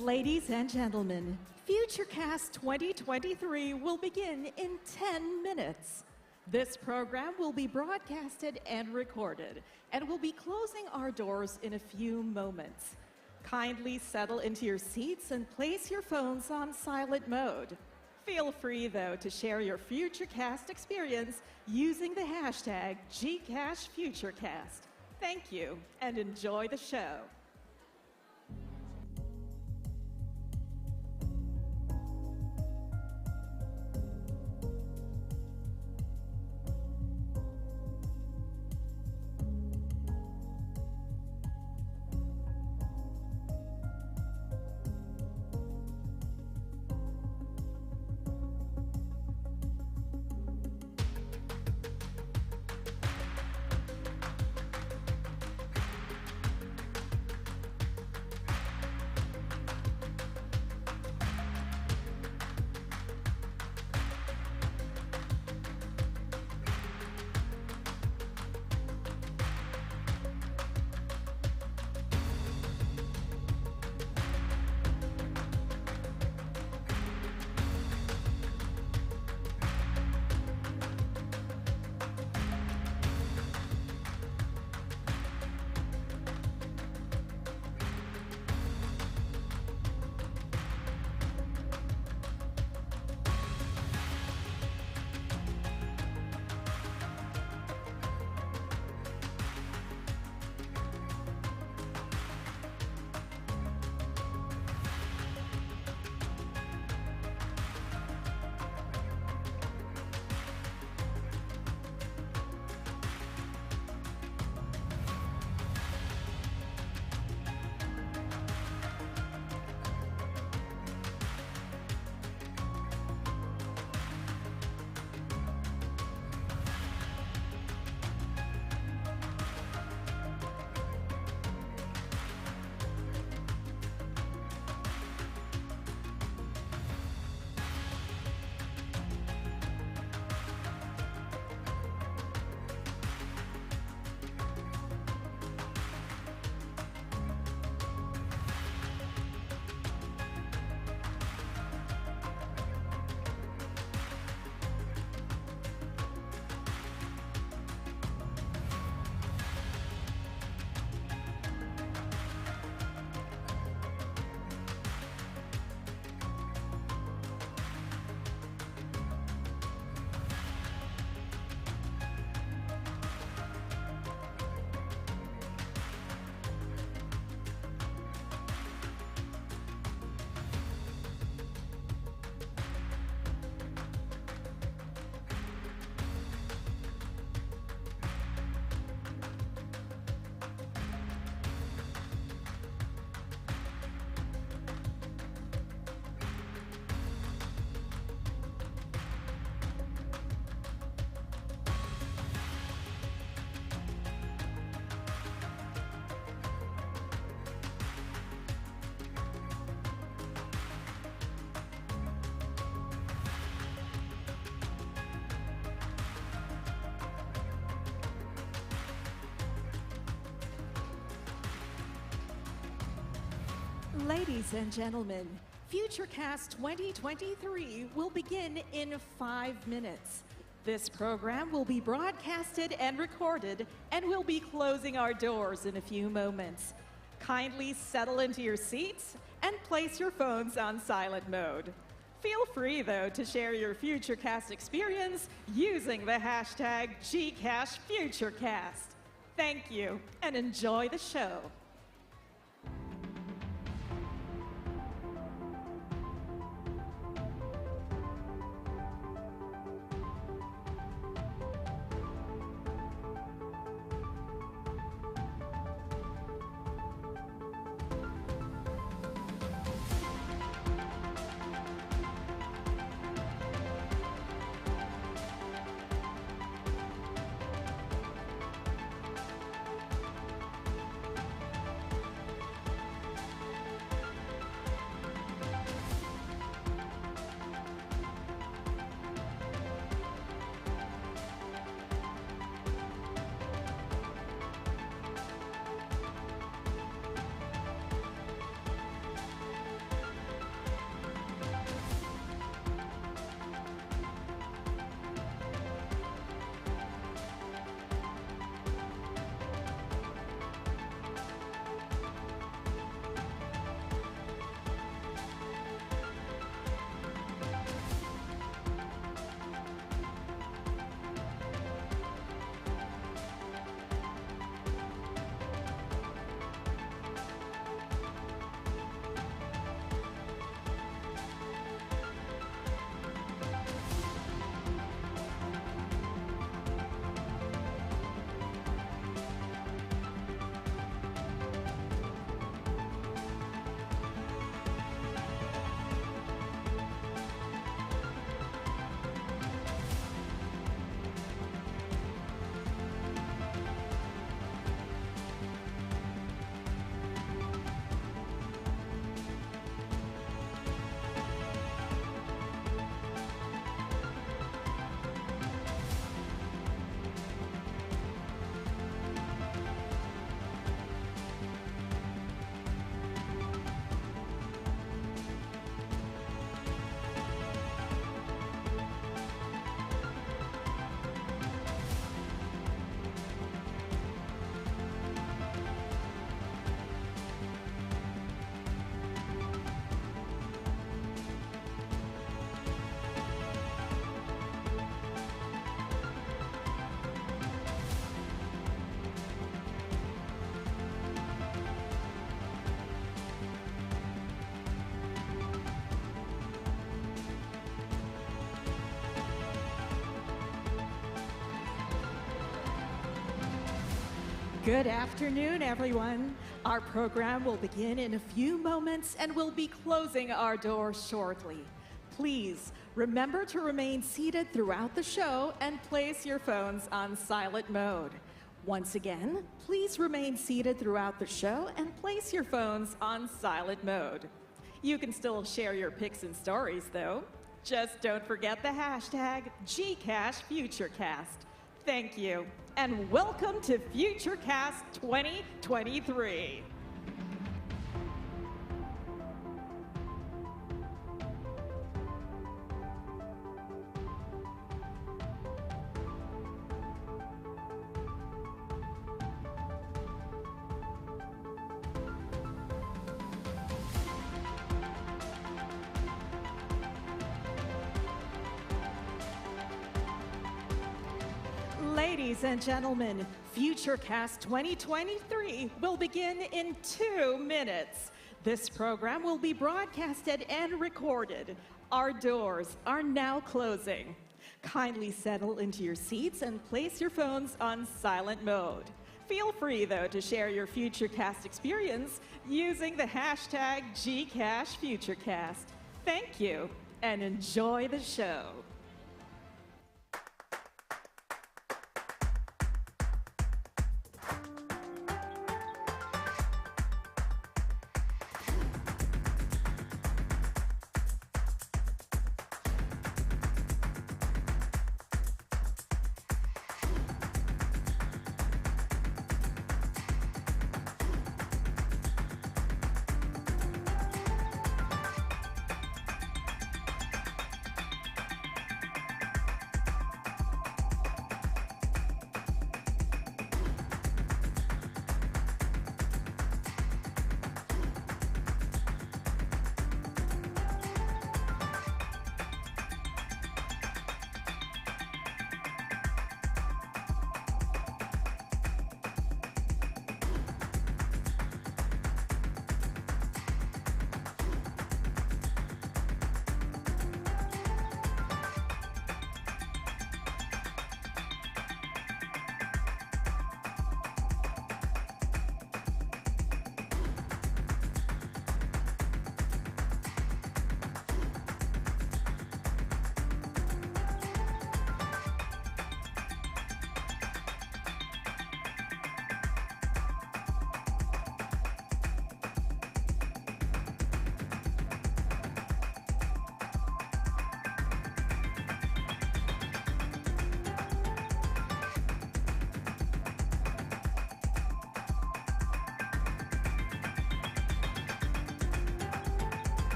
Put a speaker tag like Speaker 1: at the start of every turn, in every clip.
Speaker 1: Ladies and gentlemen, Futurecast 2023 will begin in 10 minutes. This program will be broadcasted and recorded, and will be closing our doors in a few moments. Kindly settle into your seats and place your phones on silent mode. Feel free, though, to share your Futurecast experience using the hashtag GCashFuturecast. Thank you, and enjoy the show. Ladies and gentlemen, Futurecast 2023 will begin in 5 minutes. This program will be broadcasted and recorded, and we'll be closing our doors in a few moments. Kindly settle into your seats and place your phones on silent mode. Feel free, though, to share your Futurecast experience using the hashtag GCashFuturecast. Thank you, and enjoy the show. Good afternoon, everyone. Our program will begin in a few moments and we'll be closing our doors shortly. Please remember to remain seated throughout the show and place your phones on silent mode. Once again, please remain seated throughout the show and place your phones on silent mode. You can still share your pics and stories, though. Just don't forget the hashtag GCash Futurecast. Thank you, and welcome to Futurecast 2023. Ladies and gentlemen, Futurecast 2023 will begin in 2 minutes. This program will be broadcasted and recorded. Our doors are now closing. Kindly settle into your seats and place your phones on silent mode. Feel free, though, to share your Futurecast experience using the hashtag GCashFuturecast. Thank you, and enjoy the show.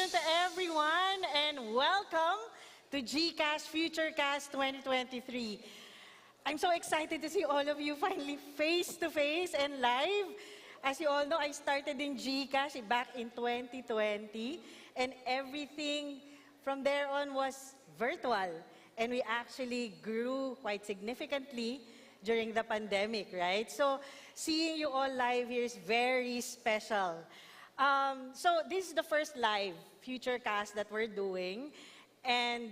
Speaker 2: To everyone, and welcome to GCash Futurecast 2023. I'm so excited to see all of you finally face-to-face and live. As you all know, I started in GCash back in 2020, and everything from there on was virtual. And we actually grew quite significantly during the pandemic, right? So seeing you all live here is very special. So this is the first live Futurecast that we're doing. And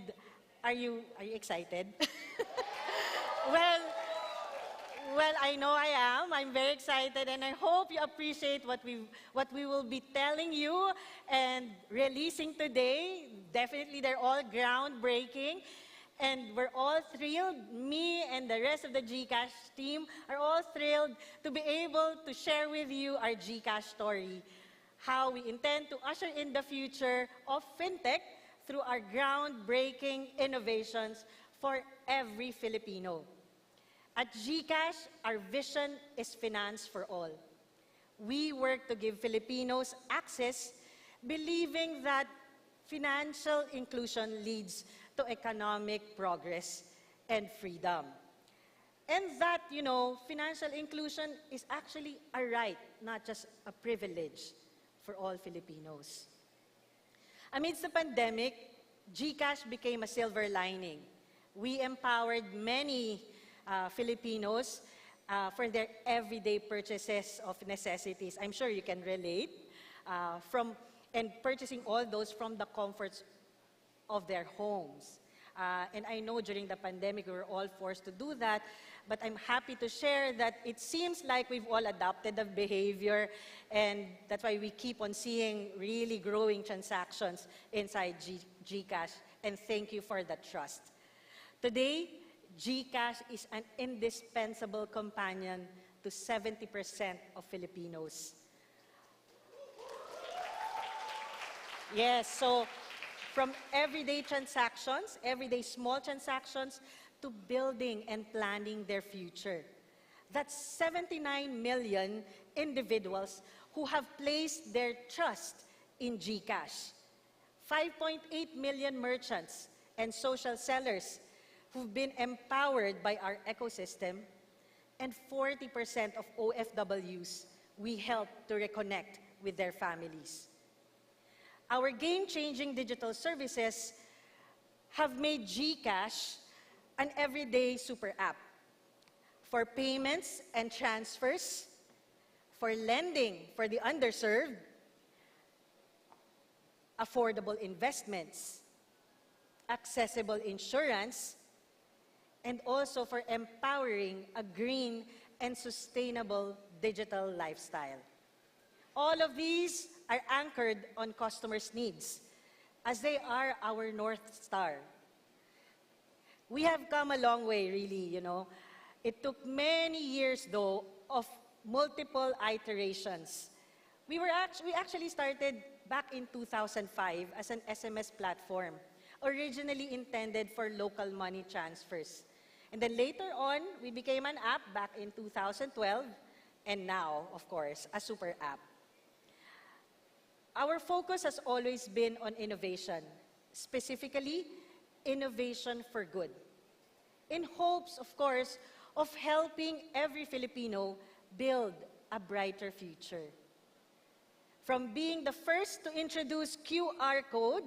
Speaker 2: are you excited? well, well, I know I am. I'm very excited, and I hope you appreciate what we will be telling you and releasing today. Definitely, they're all groundbreaking, and we're all thrilled. Me and the rest of the GCash team are all thrilled to be able to share with you our GCash story, how we intend to usher in the future of fintech through our groundbreaking innovations for every Filipino. At GCash, our vision is finance for all. We work to give Filipinos access, believing that financial inclusion leads to economic progress and freedom. And that, financial inclusion is actually a right, not just a privilege for all Filipinos. Amidst the pandemic, GCash became a silver lining. We empowered many Filipinos for their everyday purchases of necessities. I'm sure you can relate and purchasing all those from the comforts of their homes. And I know during the pandemic we were all forced to do that, but I'm happy to share that it seems like we've all adopted the behavior, and that's why we keep on seeing really growing transactions inside GCash, and thank you for that trust. Today, GCash is an indispensable companion to 70% of Filipinos. Yes, so from everyday transactions, everyday small transactions, to building and planning their future. That's 79 million individuals who have placed their trust in GCash. 5.8 million merchants and social sellers who've been empowered by our ecosystem, and 40% of OFWs we help to reconnect with their families. Our game-changing digital services have made GCash an everyday super app for payments and transfers, for lending for the underserved, affordable investments, accessible insurance, and also for empowering a green and sustainable digital lifestyle. All of these are anchored on customers' needs, as they are our North Star. We have come a long way, really, It took many years, though, of multiple iterations. We actually started back in 2005 as an SMS platform, originally intended for local money transfers. And then later on, we became an app back in 2012, and now, of course, a super app. Our focus has always been on innovation, specifically innovation for good, in hopes, of course, of helping every Filipino build a brighter future. From being the first to introduce QR code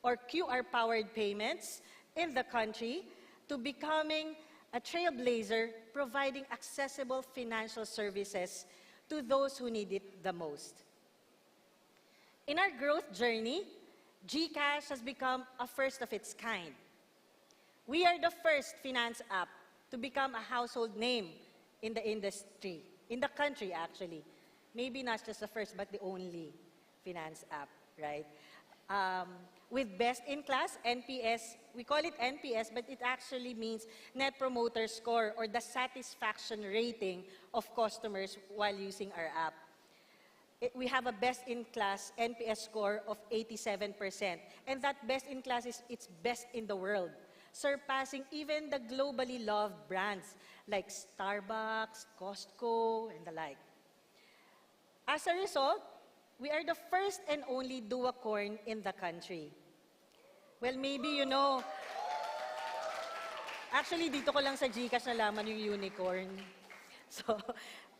Speaker 2: or QR-powered payments in the country, to becoming a trailblazer providing accessible financial services to those who need it the most. In our growth journey, GCash has become a first of its kind. We are the first finance app to become a household name in the industry, in the country actually. Maybe not just the first, but the only finance app, right? With best-in-class NPS, we call it NPS, but it actually means Net Promoter Score, or the satisfaction rating of customers while using our app. We have a best-in-class NPS score of 87%, and that best-in-class it's best in the world, surpassing even the globally loved brands like Starbucks, Costco, and the like. As a result, we are the first and only duocorn in the country. Well, maybe actually dito ko lang sa GCash nalaman yung unicorn. So,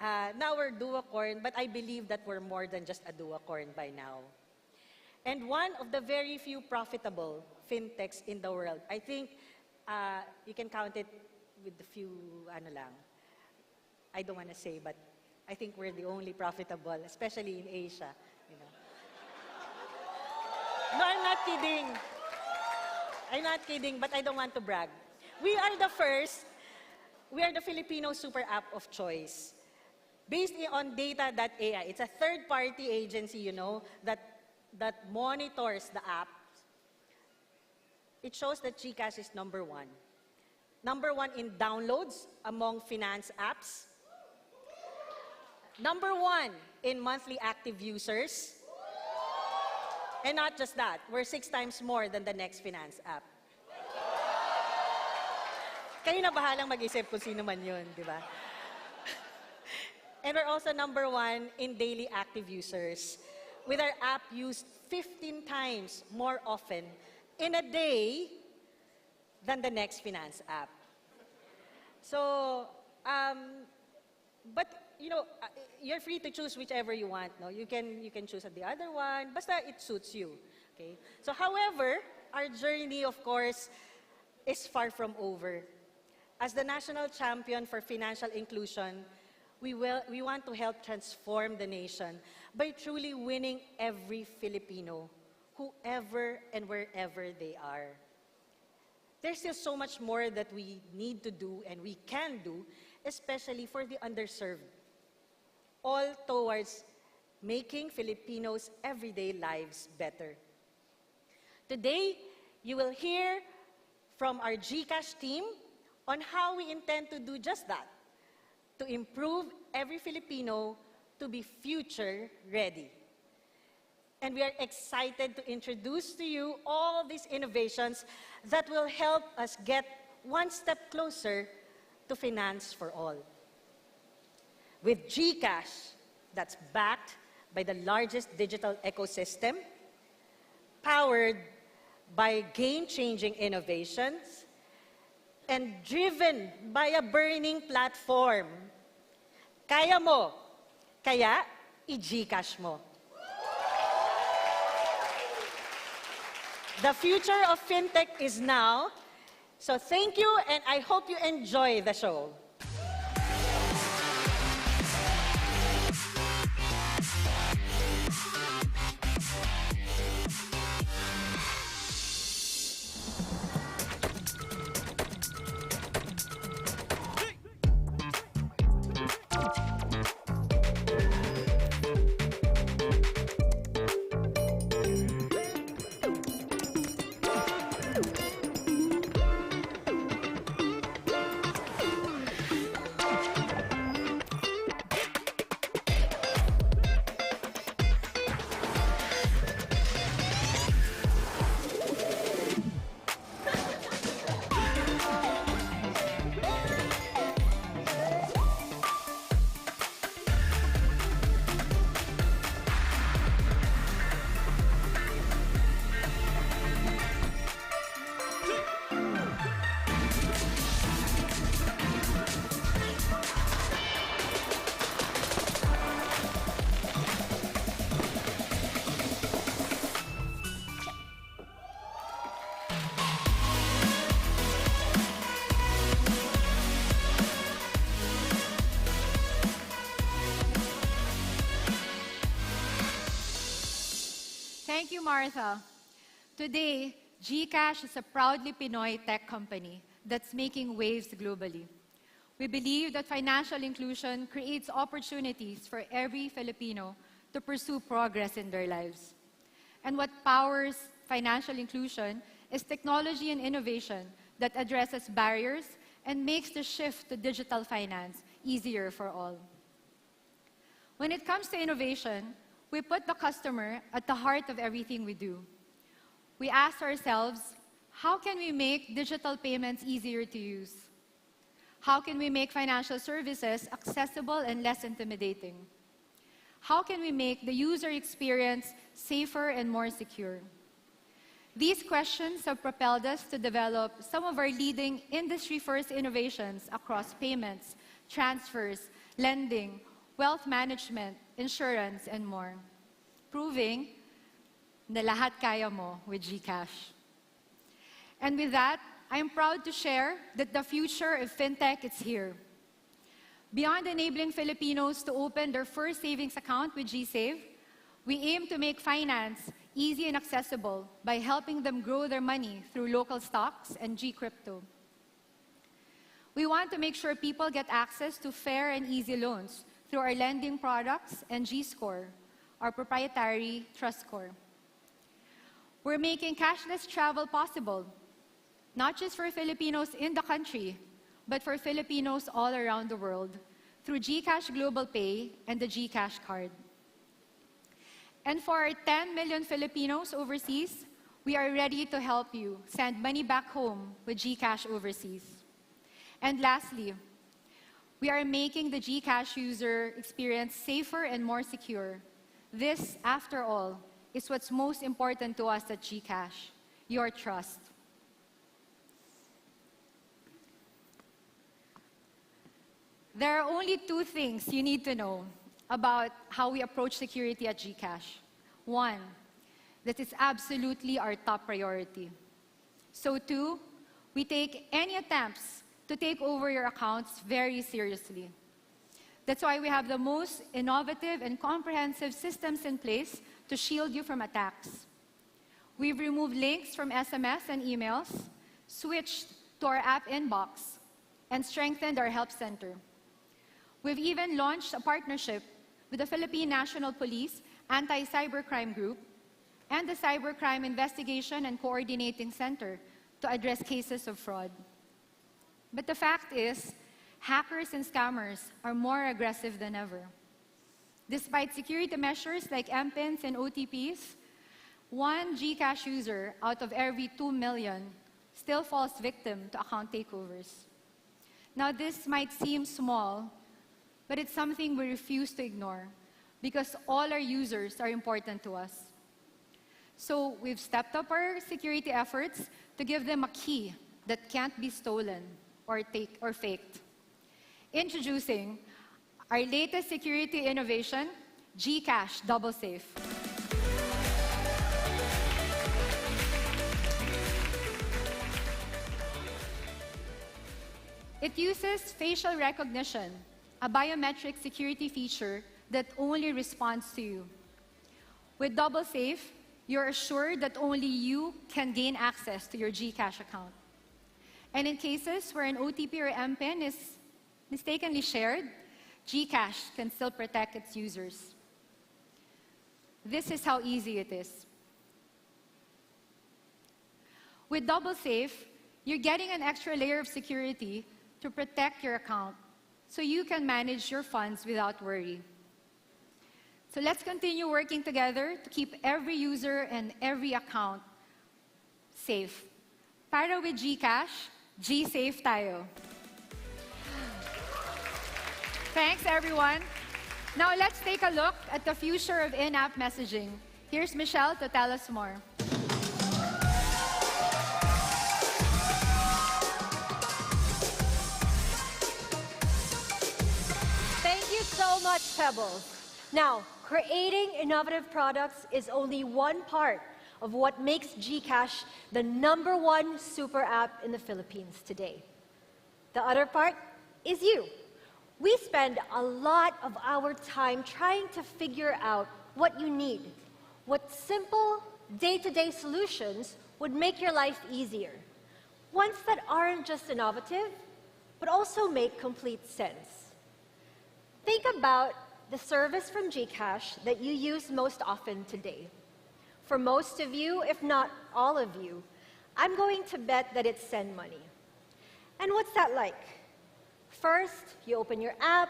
Speaker 2: now we're duocorn, but I believe that we're more than just a duocorn by now. And one of the very few profitable fintechs in the world. I think You can count it with a few, ano lang. I don't want to say, but I think we're the only profitable, especially in Asia. You know. No, I'm not kidding. I'm not kidding, but I don't want to brag. We are the first. We are the Filipino super app of choice. Based on data.ai, it's a third-party agency, you know, that monitors the app. It shows that GCash is number one. Number one in downloads among finance apps. Number one in monthly active users. And not just that, we're 6 times more than the next finance app. Kayo na bahalang mag-isip kung sino man yun, di ba? And we're also number one in daily active users, with our app used 15 times more often in a day than the next finance app. So, but you know, you're free to choose whichever you want. No, you can choose the other one. Basta it suits you. Okay. So, however, our journey, of course, is far from over. As the national champion for financial inclusion, we want to help transform the nation by truly winning every Filipino, whoever and wherever they are. There's still so much more that we need to do and we can do, especially for the underserved, all towards making Filipinos' everyday lives better. Today, you will hear from our GCash team on how we intend to do just that, to improve every Filipino to be future ready. And we are excited to introduce to you all these innovations that will help us get one step closer to finance for all. With GCash, that's backed by the largest digital ecosystem, powered by game-changing innovations, and driven by a burning platform. Kaya mo, kaya i-GCash mo. The future of fintech is now. So thank you, and I hope you enjoy the show.
Speaker 3: Thank you, Martha. Today, GCash is a proudly Pinoy tech company that's making waves globally. We believe that financial inclusion creates opportunities for every Filipino to pursue progress in their lives. And what powers financial inclusion is technology and innovation that addresses barriers and makes the shift to digital finance easier for all. When it comes to innovation, we put the customer at the heart of everything we do. We ask ourselves, how can we make digital payments easier to use? How can we make financial services accessible and less intimidating? How can we make the user experience safer and more secure? These questions have propelled us to develop some of our leading industry-first innovations across payments, transfers, lending, wealth management, insurance, and more, proving na lahat kaya mo with GCash. And with that, I am proud to share that the future of fintech is here. Beyond enabling Filipinos to open their first savings account with GSave, we aim to make finance easy and accessible by helping them grow their money through local stocks and GCrypto. We want to make sure people get access to fair and easy loans through our lending products and GScore, our proprietary trust score. We're making cashless travel possible, not just for Filipinos in the country, but for Filipinos all around the world through GCash Global Pay and the GCash card. And for our 10 million Filipinos overseas, we are ready to help you send money back home with GCash Overseas. And lastly, we are making the GCash user experience safer and more secure. This, after all, is what's most important to us at GCash, your trust. There are only two things you need to know about how we approach security at GCash. One, that it's absolutely our top priority. So two, we take any attempts to take over your accounts very seriously. That's why we have the most innovative and comprehensive systems in place to shield you from attacks. We've removed links from SMS and emails, switched to our app inbox, and strengthened our help center. We've even launched a partnership with the Philippine National Police Anti-Cybercrime Group and the Cybercrime Investigation and Coordinating Center to address cases of fraud. But the fact is, hackers and scammers are more aggressive than ever. Despite security measures like MPINs and OTPs, one GCash user out of every 2 million still falls victim to account takeovers. Now, this might seem small, but it's something we refuse to ignore because all our users are important to us. So we've stepped up our security efforts to give them a key that can't be stolen or faked. Introducing our latest security innovation, GCash Double Safe. It uses facial recognition, a biometric security feature that only responds to you. With Double Safe, you're assured that only you can gain access to your GCash account. And in cases where an OTP or MPIN is mistakenly shared, GCash can still protect its users. This is how easy it is. With Double Safe, you're getting an extra layer of security to protect your account so you can manage your funds without worry. So let's continue working together to keep every user and every account safe. Para with GCash, G-Safe tayo. Thanks, everyone. Now let's take a look at the future of in-app messaging. Here's Michelle to tell us more.
Speaker 4: Thank you so much, Pebbles. Now, creating innovative products is only one part of what makes GCash the #1 super app in the Philippines today. The other part is you. We spend a lot of our time trying to figure out what you need, what simple day-to-day solutions would make your life easier, ones that aren't just innovative, but also make complete sense. Think about the service from GCash that you use most often today. For most of you, if not all of you, I'm going to bet that it's send money. And what's that like? First, you open your app,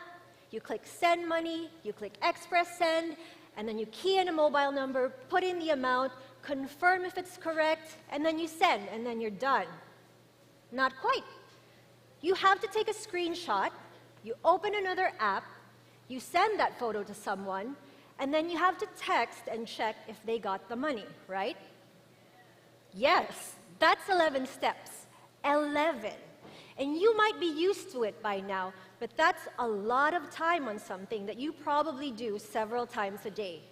Speaker 4: you click send money, you click express send, and then you key in a mobile number, put in the amount, confirm if it's correct, and then you send, and then you're done. Not quite. You have to take a screenshot, you open another app, you send that photo to someone, and then you have to text and check if they got the money, right? Yes, that's 11 steps. 11. And you might be used to it by now, but that's a lot of time on something that you probably do several times a day.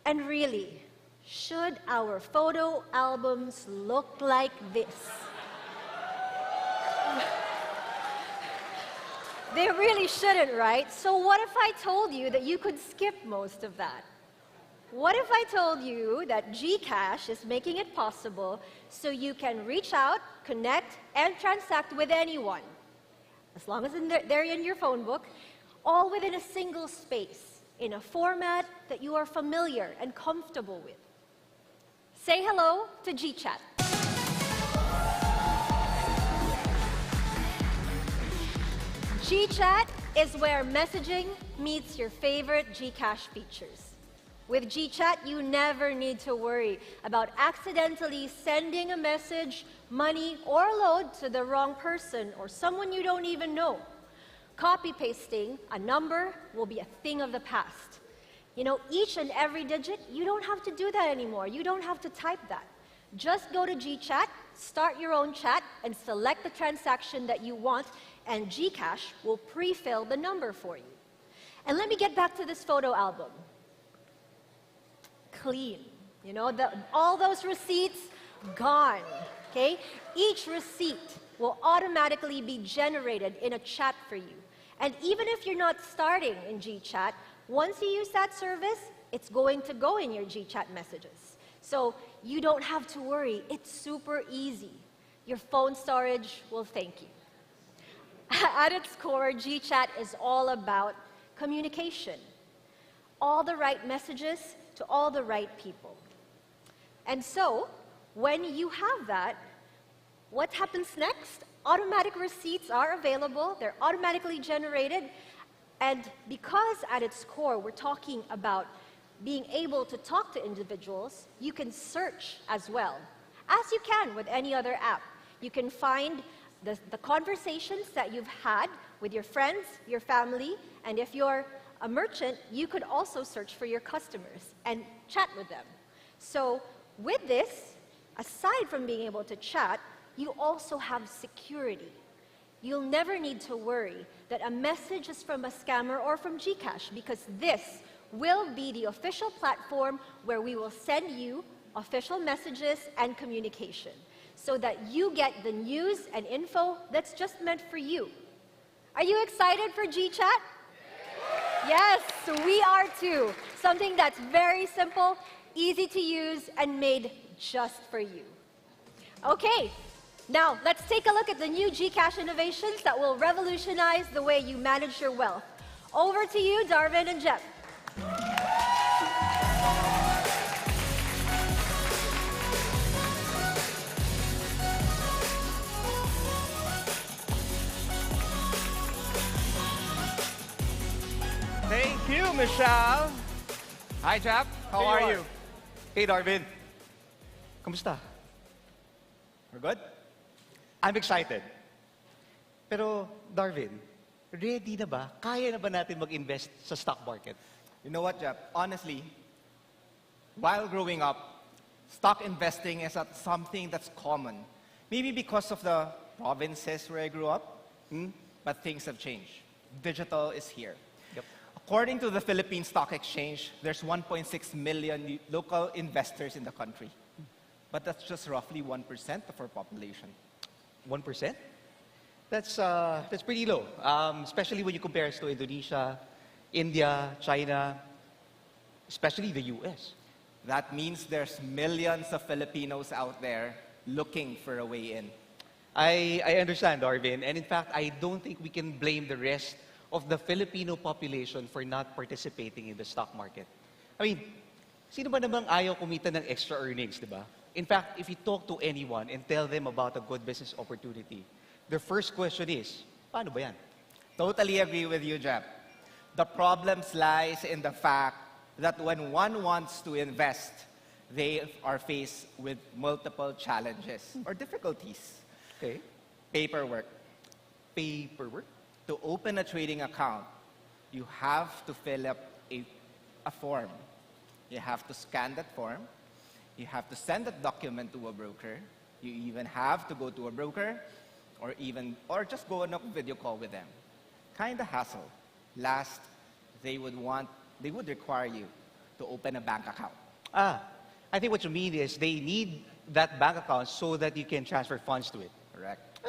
Speaker 4: And really, should our photo albums look like this? They really shouldn't, right? So what if I told you that you could skip most of that? What if I told you that GCash is making it possible so you can reach out, connect, and transact with anyone, as long as they're in your phone book, all within a single space, in a format that you are familiar and comfortable with? Say hello to Gchat. Gchat is where messaging meets your favorite GCash features. With Gchat, you never need to worry about accidentally sending a message, money, or load to the wrong person or someone you don't even know. Copy-pasting a number will be a thing of the past. You know, each and every digit, you don't have to do that anymore. You don't have to type that. Just go to Gchat, start your own chat, and select the transaction that you want, and GCash will pre-fill the number for you. And let me get back to this photo album. Clean. You know, all those receipts, gone. Okay? Each receipt will automatically be generated in a chat for you. And even if you're not starting in Gchat, once you use that service, it's going to go in your Gchat messages. So you don't have to worry. It's super easy. Your phone storage will thank you. At its core, Gchat is all about communication. All the right messages to all the right people. And so, when you have that, what happens next? Automatic receipts are available, they're automatically generated, and because at its core we're talking about being able to talk to individuals, you can search as well, as you can with any other app. You can find the conversations that you've had with your friends, your family, and if you're a merchant, you could also search for your customers and chat with them. So with this, aside from being able to chat, you also have security. You'll never need to worry that a message is from a scammer or from GCash, because this will be the official platform where we will send you official messages and communication so that you get the news and info that's just meant for you. Are you excited for Gchat? Yes, we are too. Something that's very simple, easy to use, and made just for you. Okay, now let's take a look at the new GCash innovations that will revolutionize the way you manage your wealth. Over to you, Darvin and Jep.
Speaker 5: Thank you, Michelle. Hi, Jap. How are you?
Speaker 6: Hey, Darvin. Kamusta?
Speaker 5: We're good?
Speaker 6: I'm excited. Pero, Darvin, ready na ba? Kaya na ba natin mag-invest sa stock market?
Speaker 5: You know what, Jap? Honestly, while growing up, stock investing is not something that's common. Maybe because of the provinces where I grew up, but things have changed. Digital is here.
Speaker 6: Yep.
Speaker 5: According to the Philippine Stock Exchange, there's 1.6 million local investors in the country. But that's just roughly 1% of our population.
Speaker 6: 1%? That's pretty low, especially when you compare us to Indonesia, India, China, especially the US.
Speaker 5: That means there's millions of Filipinos out there looking for a way in.
Speaker 6: I understand, Darvin, and in fact, I don't think we can blame the rest of the Filipino population for not participating in the stock market. I mean, sino ba namang ayaw kumita ng extra earnings, di ba? In fact, if you talk to anyone and tell them about a good business opportunity, their first question is, paano ba yan?
Speaker 5: Totally agree with you, Jep. The problem lies in the fact that when one wants to invest, they are faced with multiple challenges or difficulties.
Speaker 6: Okay.
Speaker 5: Paperwork.
Speaker 6: Paperwork?
Speaker 5: To open a trading account, you have to fill up a form. You have to scan that form. You have to send that document to a broker. You even have to go to a broker or just go on a video call with them. Kind of hassle. Last, they would require you to open a bank account.
Speaker 6: I think what you mean is they need that bank account so that you can transfer funds to it.
Speaker 5: Correct.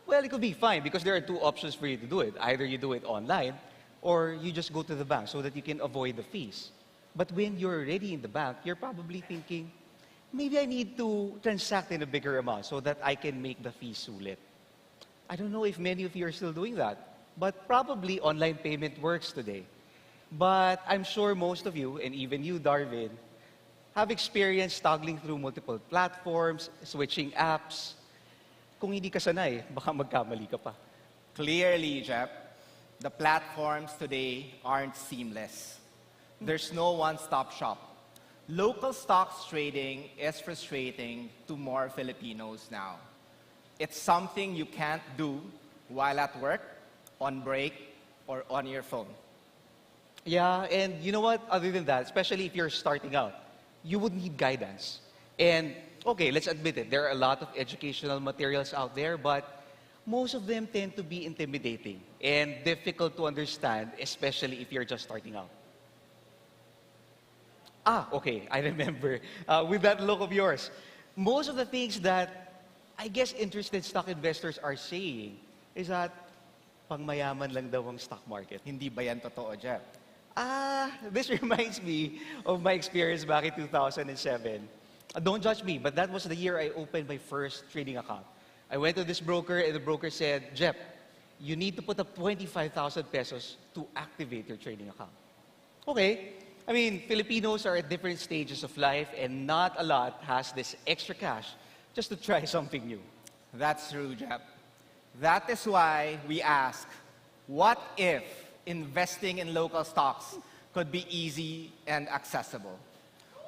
Speaker 6: Well, it could be fine because there are two options for you to do it. Either you do it online or you just go to the bank so that you can avoid the fees. But when you're already in the bank, you're probably thinking, maybe I need to transact in a bigger amount so that I can make the fees sulit. I don't know if many of you are still doing that, but probably online payment works today. But I'm sure most of you, and even you, Darwin, have experienced toggling through multiple platforms, switching apps. Kung hindi ka sanay, baka magkamali ka pa.
Speaker 5: Clearly, Jep, the platforms today aren't seamless. There's no one-stop shop. Local stocks trading is frustrating to more Filipinos now. It's something you can't do while at work, on break, or on your phone.
Speaker 6: Yeah, and you know what? Other than that, especially if you're starting out, you would need guidance. And okay, let's admit it, there are a lot of educational materials out there, but most of them tend to be intimidating and difficult to understand, especially if you're just starting out. Okay, I remember. With that look of yours, most of the things that I guess interested stock investors are saying is that pangmayaman lang daw ang stock market.
Speaker 5: Hindi ba yan totoo, Jep?
Speaker 6: This reminds me of my experience back in 2007. Don't judge me, but that was the year I opened my first trading account. I went to this broker and the broker said, Jep, you need to put up 25,000 pesos to activate your trading account. Okay. I mean, Filipinos are at different stages of life and not a lot has this extra cash just to try something new.
Speaker 5: That's true, Jep. That is why we ask, what if investing in local stocks could be easy and accessible?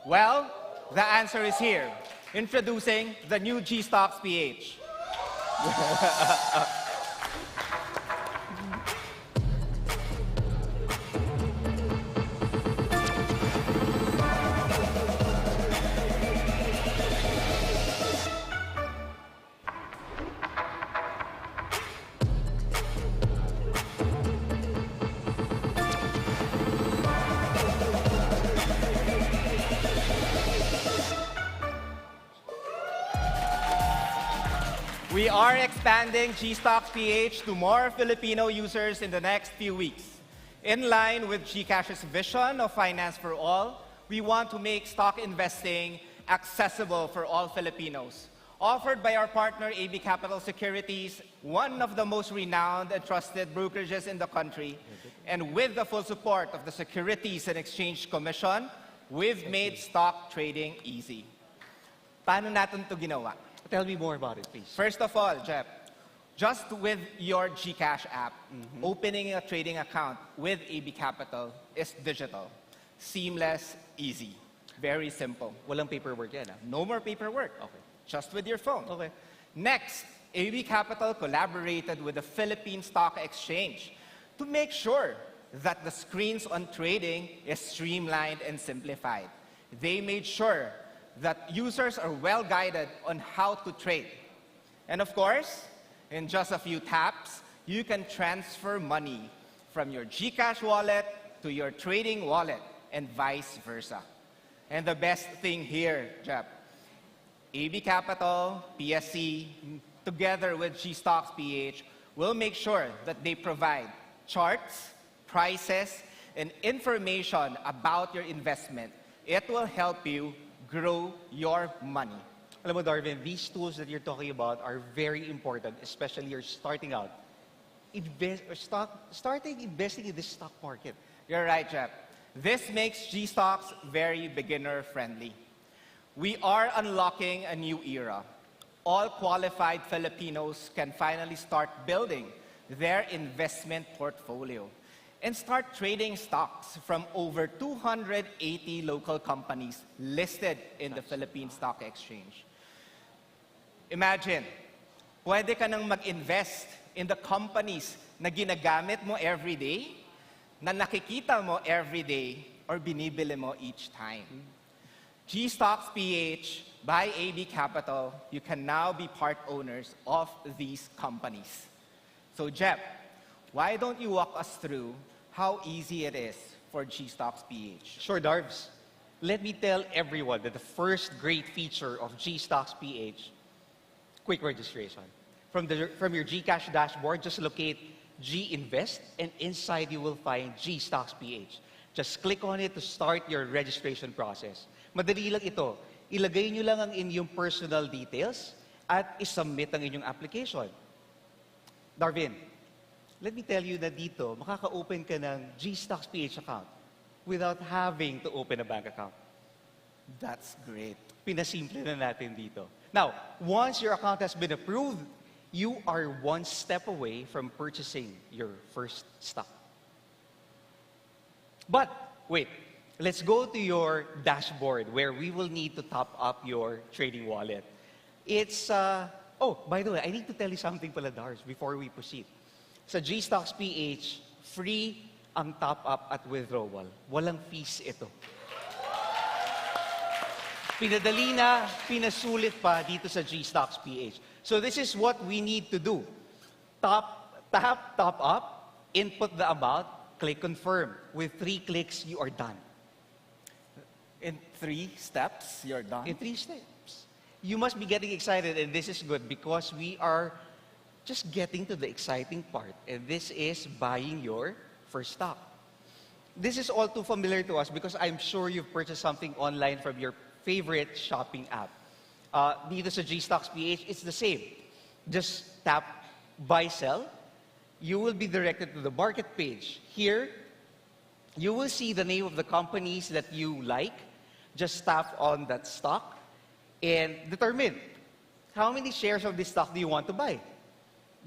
Speaker 5: Well, the answer is here. Introducing the new GStocks PH. We are expanding GStocks PH to more Filipino users in the next few weeks. In line with GCash's vision of finance for all, we want to make stock investing accessible for all Filipinos. Offered by our partner AB Capital Securities, one of the most renowned and trusted brokerages in the country, and with the full support of the Securities and Exchange Commission, we've made stock trading easy. Paano natin ito ginawa?
Speaker 6: Tell me more about it, please.
Speaker 5: First of all, Jep, just with your GCash app, opening a trading account with AB Capital is digital, seamless, easy, very simple.
Speaker 6: Walang paperwork yan,
Speaker 5: No more paperwork.
Speaker 6: Okay.
Speaker 5: Just with your phone.
Speaker 6: Okay.
Speaker 5: Next, AB Capital collaborated with the Philippine Stock Exchange to make sure that the screens on trading is streamlined and simplified. They made sure that users are well guided on how to trade. And of course, in just a few taps, you can transfer money from your GCash wallet to your trading wallet and vice versa. And the best thing here, Jep, AB Capital, PSC, together with GStocks PH, will make sure that they provide charts, prices, and information about your investment. It will help you grow your money.
Speaker 6: Alam mo, Darwin, these tools that you're talking about are very important, especially you're starting out. Starting investing in this stock market.
Speaker 5: You're right, Jep. This makes GStocks very beginner-friendly. We are unlocking a new era. All qualified Filipinos can finally start building their investment portfolio and start trading stocks from over 280 local companies listed in the Philippine Stock Exchange. Imagine, pwede ka nang mag-invest in the companies na ginagamit mo every day, na nakikita mo every day, or binibili mo each time. GStocks PH by AB Capital, you can now be part owners of these companies. So, Jep, why don't you walk us through how easy it is for GStocks PH?
Speaker 6: Sure, Darvs. Let me tell everyone that the first great feature of GStocks PH, quick registration. from your GCash dashboard, just locate GInvest, and inside you will find GStocks PH. Just click on it to start your registration process. Madali lang ito. Ilagay nyo lang ang inyong personal details at isubmit ang inyong application. Darvin, let me tell you na dito, makaka-open ka ng GStocks PH account without having to open a bank account.
Speaker 5: That's great.
Speaker 6: Pinasimple na natin dito. Now, once your account has been approved, you are one step away from purchasing your first stock. But, wait. Let's go to your dashboard where we will need to top up your trading wallet. It's, oh, by the way, I need to tell you something pala, Dars, before we proceed. Sa GStocks PH, free ang top up at withdrawal. Walang fees ito. Pinadali na, pinasulit pa dito sa GStocks PH. So this is what we need to do. Top up, input the amount, click confirm. With 3 clicks, you are done.
Speaker 5: In 3 steps, you're done.
Speaker 6: In 3 steps. You must be getting excited, and this is good because we are just getting to the exciting part, and this is buying your first stock. This is all too familiar to us because I'm sure you've purchased something online from your favorite shopping app. Dito sa GStocks PH, it's the same. Just tap buy, sell. You will be directed to the market page. Here, you will see the name of the companies that you like. Just tap on that stock and determine how many shares of this stock do you want to buy.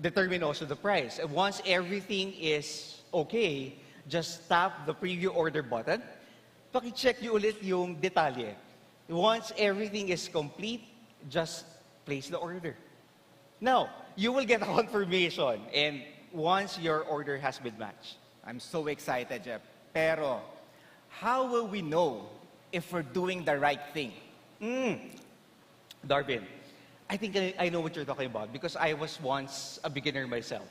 Speaker 6: Determine also the price. And once everything is okay, just tap the preview order button. Paki-check nyo ulit yung detalye. Once everything is complete, just place the order. Now, you will get a confirmation and once your order has been matched.
Speaker 5: I'm so excited, Jeff. Pero, how will we know if we're doing the right thing?
Speaker 6: Darvin, I think I know what you're talking about because I was once a beginner myself.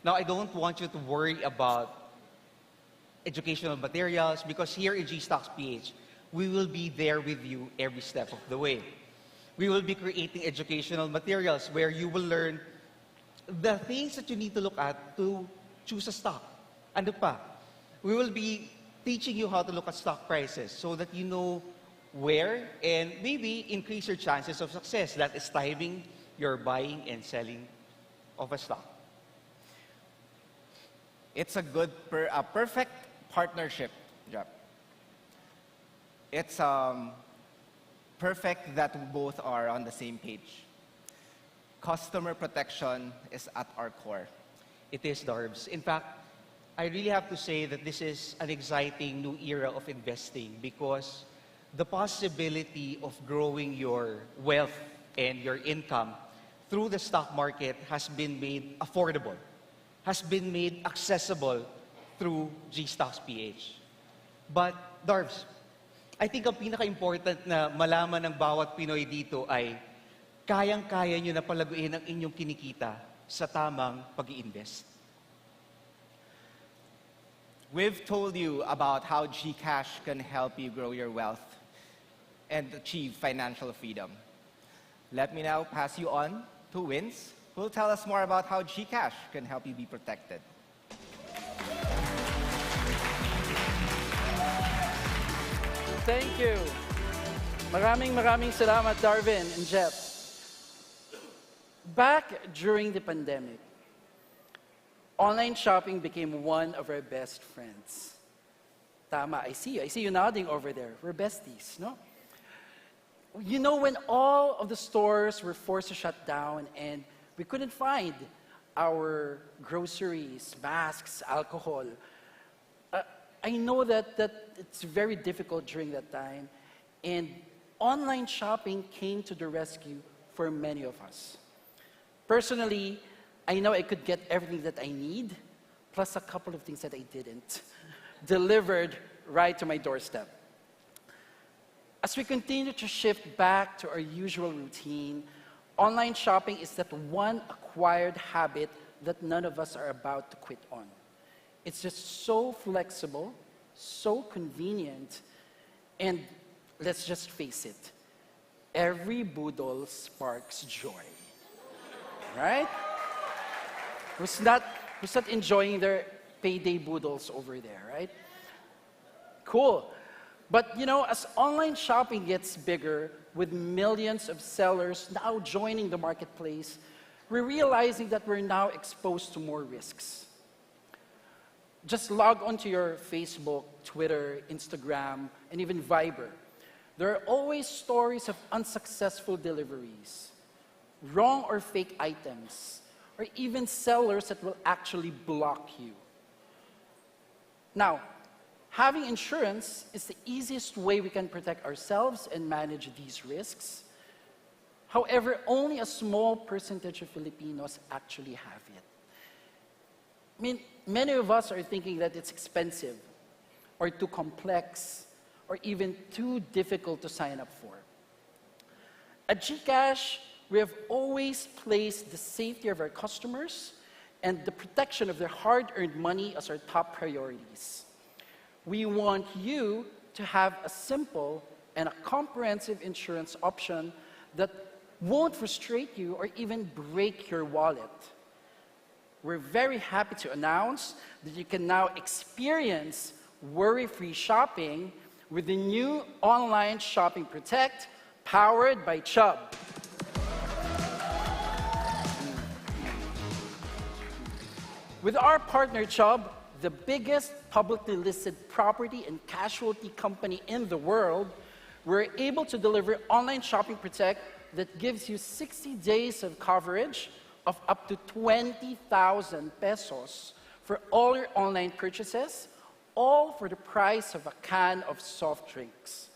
Speaker 6: Now, I don't want you to worry about educational materials because here in GStocks PH, we will be there with you every step of the way. We will be creating educational materials where you will learn the things that you need to look at to choose a stock. Ano pa? We will be teaching you how to look at stock prices so that you know where and maybe increase your chances of success. That is timing your buying and selling of a stock.
Speaker 5: It's a perfect partnership, Jeff. It's perfect that we both are on the same page. Customer protection is at our core.
Speaker 6: It is, Darbs. In fact, I really have to say that this is an exciting new era of investing because the possibility of growing your wealth and your income through the stock market has been made affordable, has been made accessible through GStocks PH. But, Darbs, I think ang pinaka-important na malaman ng bawat Pinoy dito ay kayang-kaya nyo na palaguin ang inyong kinikita sa tamang pag-i-invest.
Speaker 5: We've told you about how GCash can help you grow your wealth and achieve financial freedom. Let me now pass you on to Vince, who will tell us more about how GCash can help you be protected.
Speaker 7: Thank you. Maraming salamat, Darvin and Jeff. Back during the pandemic, online shopping became one of our best friends. Tama, I see you nodding over there. We're besties, no? You know, when all of the stores were forced to shut down and we couldn't find our groceries, masks, alcohol, I know that it's very difficult during that time, and online shopping came to the rescue for many of us. Personally, I know I could get everything that I need, plus a couple of things that I didn't, delivered right to my doorstep. As we continue to shift back to our usual routine, online shopping is that one acquired habit that none of us are about to quit on. It's just so flexible, so convenient, and let's just face it, every boodle sparks joy, right? who's not enjoying their payday boodles over there, right? Cool. But you know, as online shopping gets bigger, with millions of sellers now joining the marketplace, we're realizing that we're now exposed to more risks. Just log onto your Facebook, Twitter, Instagram, and even Viber. There are always stories of unsuccessful deliveries, wrong or fake items, or even sellers that will actually block you. Now, having insurance is the easiest way we can protect ourselves and manage these risks. However, only a small percentage of Filipinos actually have it. I mean, many of us are thinking that it's expensive, or too complex, or even too difficult to sign up for. At GCash, we have always placed the safety of our customers and the protection of their hard-earned money as our top priorities. We want you to have a simple and a comprehensive insurance option that won't frustrate you or even break your wallet. We're very happy to announce that you can now experience worry-free shopping with the new online Shopping Protect powered by Chubb. With our partner Chubb, the biggest publicly listed property and casualty company in the world, we're able to deliver online Shopping Protect that gives you 60 days of coverage of up to 20,000 pesos for all your online purchases, all for the price of a can of soft drinks.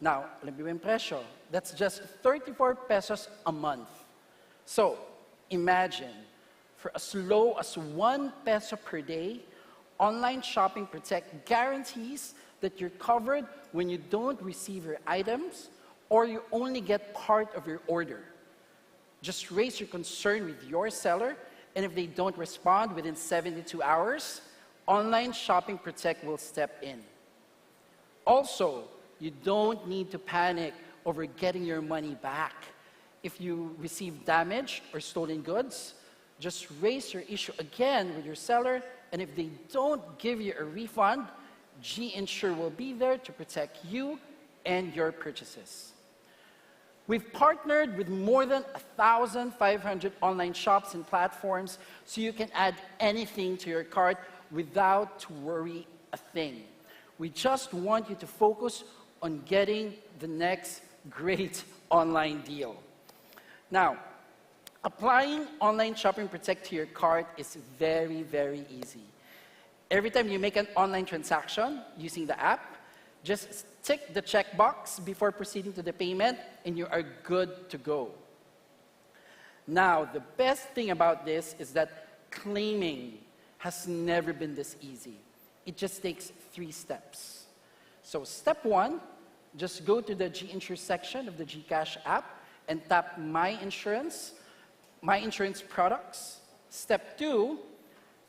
Speaker 7: Now, alam niyo yung presyo? That's just 34 pesos a month. So, imagine, for as low as 1 peso per day, online Shopping Protect guarantees that you're covered when you don't receive your items or you only get part of your order. Just raise your concern with your seller, and if they don't respond within 72 hours, online Shopping Protect will step in. Also, you don't need to panic over getting your money back. If you receive damaged or stolen goods, just raise your issue again with your seller, and if they don't give you a refund, GInsure will be there to protect you and your purchases. We've partnered with more than 1,500 online shops and platforms so you can add anything to your cart without to worry a thing. We just want you to focus on getting the next great online deal. Now, applying online Shopping Protect to your cart is very, very easy. Every time you make an online transaction using the app, just tick the checkbox before proceeding to the payment, and you are good to go. Now, the best thing about this is that claiming has never been this easy. It just takes 3 steps. So step 1, just go to the GInsure section of the GCash app and tap My Insurance Products. Step 2,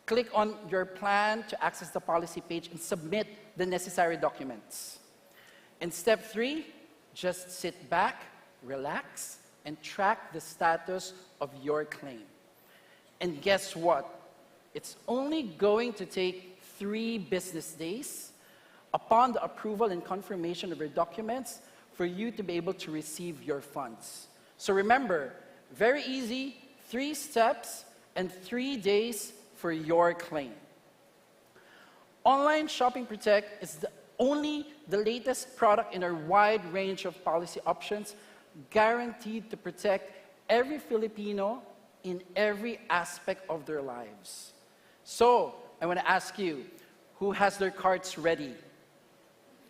Speaker 7: click on your plan to access the policy page and submit the necessary documents. And step 3, just sit back, relax, and track the status of your claim. And guess what? It's only going to take 3 business days upon the approval and confirmation of your documents for you to be able to receive your funds. So remember, very easy, 3 steps and 3 days for your claim. Online Shopping Protect is the latest product in our wide range of policy options, guaranteed to protect every Filipino in every aspect of their lives. So, I want to ask you, who has their cards ready?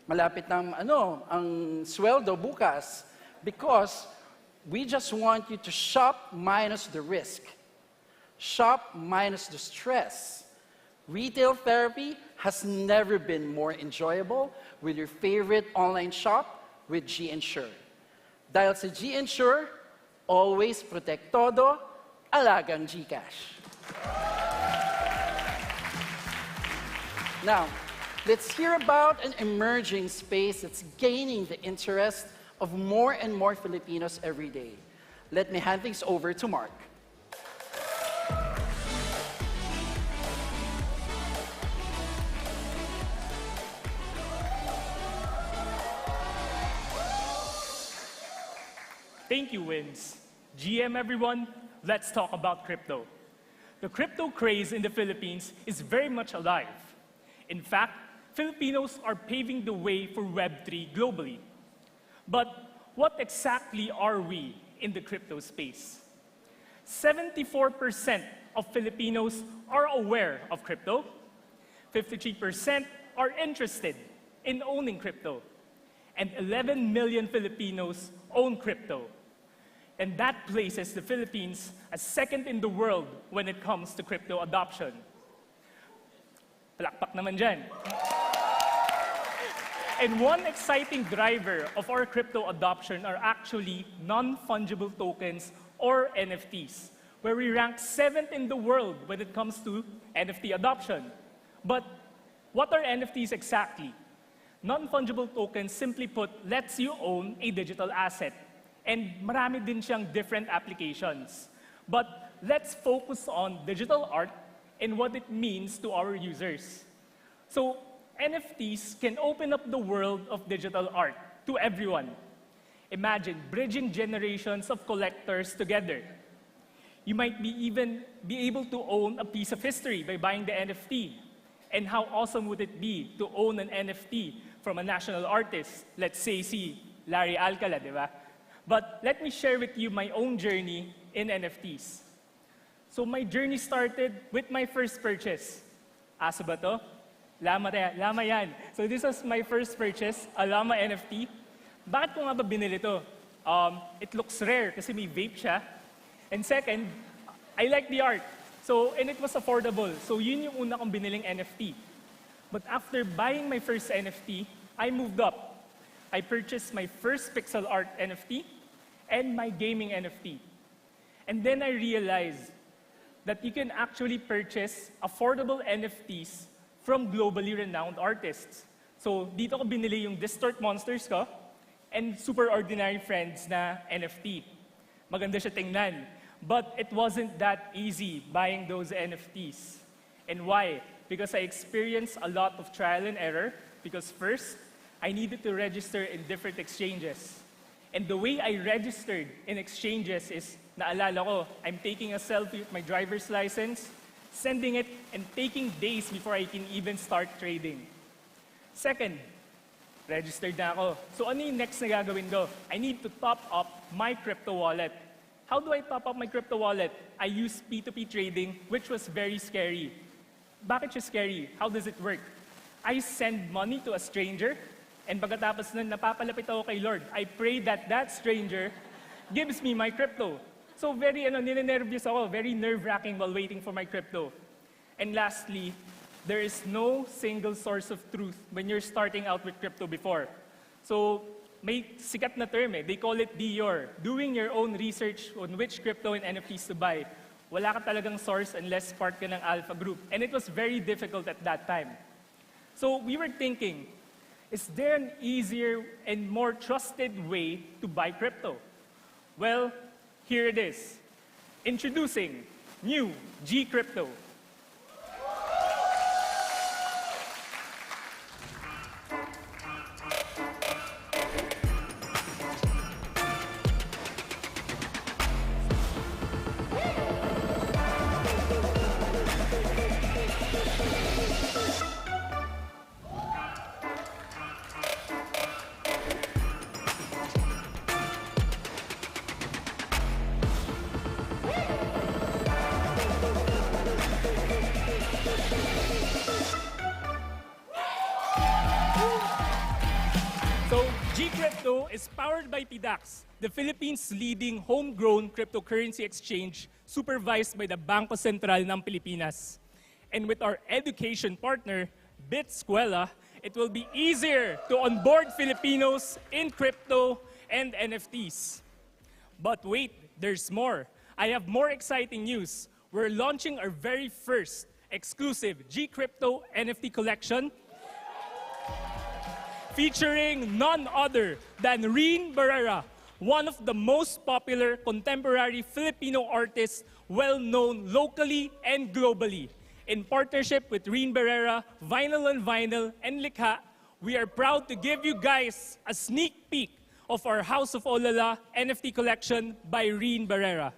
Speaker 7: Malapit ng ang sweldo bukas, because we just want you to shop minus the risk. Shop minus the stress. Retail therapy has never been more enjoyable with your favorite online shop with GInsure. Dahil sa GInsure, always protect todo, alagang GCash. Now, let's hear about an emerging space that's gaining the interest of more and more Filipinos every day. Let me hand things over to Mark.
Speaker 8: Thank you, Wins. GM everyone, let's talk about crypto. The crypto craze in the Philippines is very much alive. In fact, Filipinos are paving the way for Web3 globally. But what exactly are we in the crypto space? 74% of Filipinos are aware of crypto. 53% are interested in owning crypto. And 11 million Filipinos own crypto. And that places the Philippines as second in the world when it comes to crypto adoption. Palakpak naman dyan. And one exciting driver of our crypto adoption are actually non-fungible tokens or NFTs, where we rank 7th in the world when it comes to NFT adoption. But what are NFTs exactly? Non-fungible tokens, simply put, lets you own a digital asset. And marami din siyang different applications. But let's focus on digital art and what it means to our users. So NFTs can open up the world of digital art to everyone. Imagine bridging generations of collectors together. You might even be able to own a piece of history by buying the NFT. And how awesome would it be to own an NFT from a national artist? Let's say si Larry Alcala, di ba? But let me share with you my own journey in NFTs. So my journey started with my first purchase. Aso ba to? Lama yan. So this was my first purchase, a Llama NFT. Bakit ko nga ba binili to? It looks rare kasi may vape siya. And second, I like the art. And it was affordable. So yun yung una kong biniling NFT. But after buying my first NFT, I moved up. I purchased my first pixel art NFT and my gaming NFT. And then I realized that you can actually purchase affordable NFTs from globally renowned artists. So dito ko binili yung Distort Monsters ko and Super Ordinary Friends na NFT. Maganda siya tingnan. But it wasn't that easy buying those NFTs. And why? Because I experienced a lot of trial and error. Because first, I needed to register in different exchanges. And the way I registered in exchanges is, naalala ko, I'm taking a selfie with my driver's license, sending it, and taking days before I can even start trading. Second, registered na ako. So ano yung next na gagawin ko? I need to top up my crypto wallet. How do I top up my crypto wallet? I use P2P trading, which was very scary. Bakit siya scary? How does it work? I send money to a stranger, and pagkatapos nun, napapalapit ako kay Lord. I pray that that stranger gives me my crypto. So very, ninenervyos ako, very nerve-wracking while waiting for my crypto. And lastly, there is no single source of truth when you're starting out with crypto before. So may sikat na term they call it DYOR, doing your own research on which crypto and NFTs to buy. Wala ka talagang source unless part ka ng alpha group. And it was very difficult at that time. So we were thinking, is there an easier and more trusted way to buy crypto? Well, here it is. Introducing new GCrypto. GCrypto is powered by PDAX, the Philippines' leading homegrown cryptocurrency exchange supervised by the Bangko Sentral ng Pilipinas. And with our education partner, BitSkwela, it will be easier to onboard Filipinos in crypto and NFTs. But wait, there's more. I have more exciting news. We're launching our very first exclusive GCrypto NFT collection featuring none other than Rin Barrera, one of the most popular contemporary Filipino artists, well known locally and globally. In partnership with Rin Barrera, Vinyl on Vinyl, and Likha, we are proud to give you guys a sneak peek of our House of Olala NFT collection by Reen Barrera.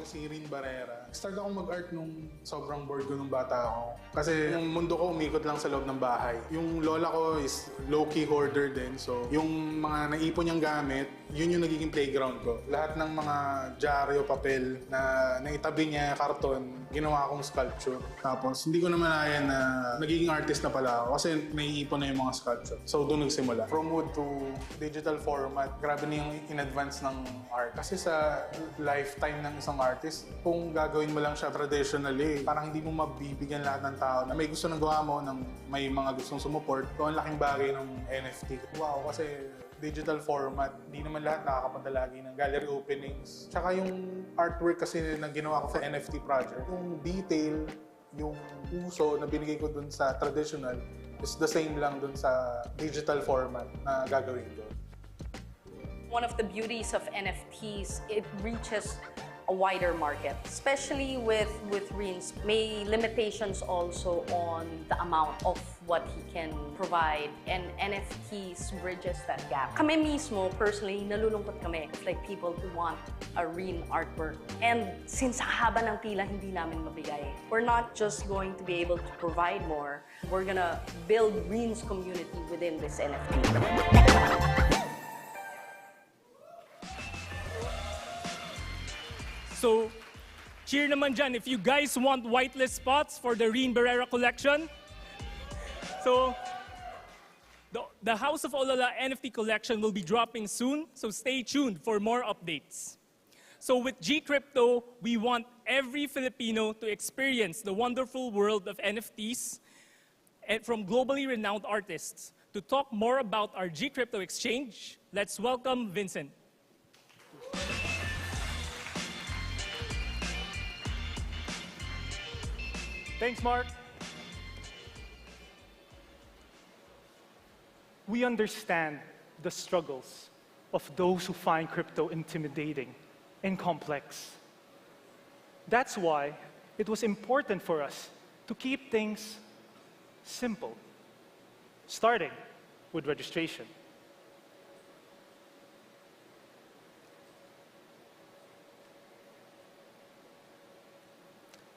Speaker 9: Si Reen Barrera. Start ako mag-art nung sobrang bored ko nung bata ako. Kasi yung mundo ko umikot lang sa loob ng bahay. Yung lola ko is low-key hoarder din. So yung mga naipon niyang gamit, yun yung nagiging playground ko. Lahat ng mga dyaryo, papel na naitabi niya, karton, ginawa akong sculpture. Tapos hindi ko naman ayan na nagiging artist na pala ako kasi naiipon na yung mga sculpture. So doon nagsimula. From wood to digital format, grabe na yung in-advance ng art. Kasi sa lifetime ng isang artist, kung gagawin mo lang siya traditionally, parang hindi mo mabibigyan lahat ng tao na may gusto nang gawa mo, may mga gustong sumuport. So ang laking bagay ng NFT. Wow, kasi digital format, hindi naman lahat nakakapunta lagi ng gallery openings. Tsaka yung artwork kasi na ginawa ko sa NFT project, yung detail, yung puso na binigay ko dun sa traditional is the same lang dun sa digital format na gagawin ko.
Speaker 10: One of the beauties of NFTs, it reaches a wider market, especially with Reens. May limitations also on the amount of what he can provide, and NFTs bridges that gap. Kami mismo, personally, nalulungkot kami of like people who want a Reen artwork. And since haba ng pila, hindi namin mabigay. We're not just going to be able to provide more, we're gonna build Reen's community within this NFT.
Speaker 8: So, cheer naman dyan if you guys want whitelist spots for the Reen Barrera collection. So, the House of Olala NFT collection will be dropping soon, so stay tuned for more updates. So with GCrypto, we want every Filipino to experience the wonderful world of NFTs and from globally renowned artists. To talk more about our GCrypto exchange, let's welcome Vincent.
Speaker 11: Thanks, Mark. We understand the struggles of those who find crypto intimidating and complex. That's why it was important for us to keep things simple, starting with registration.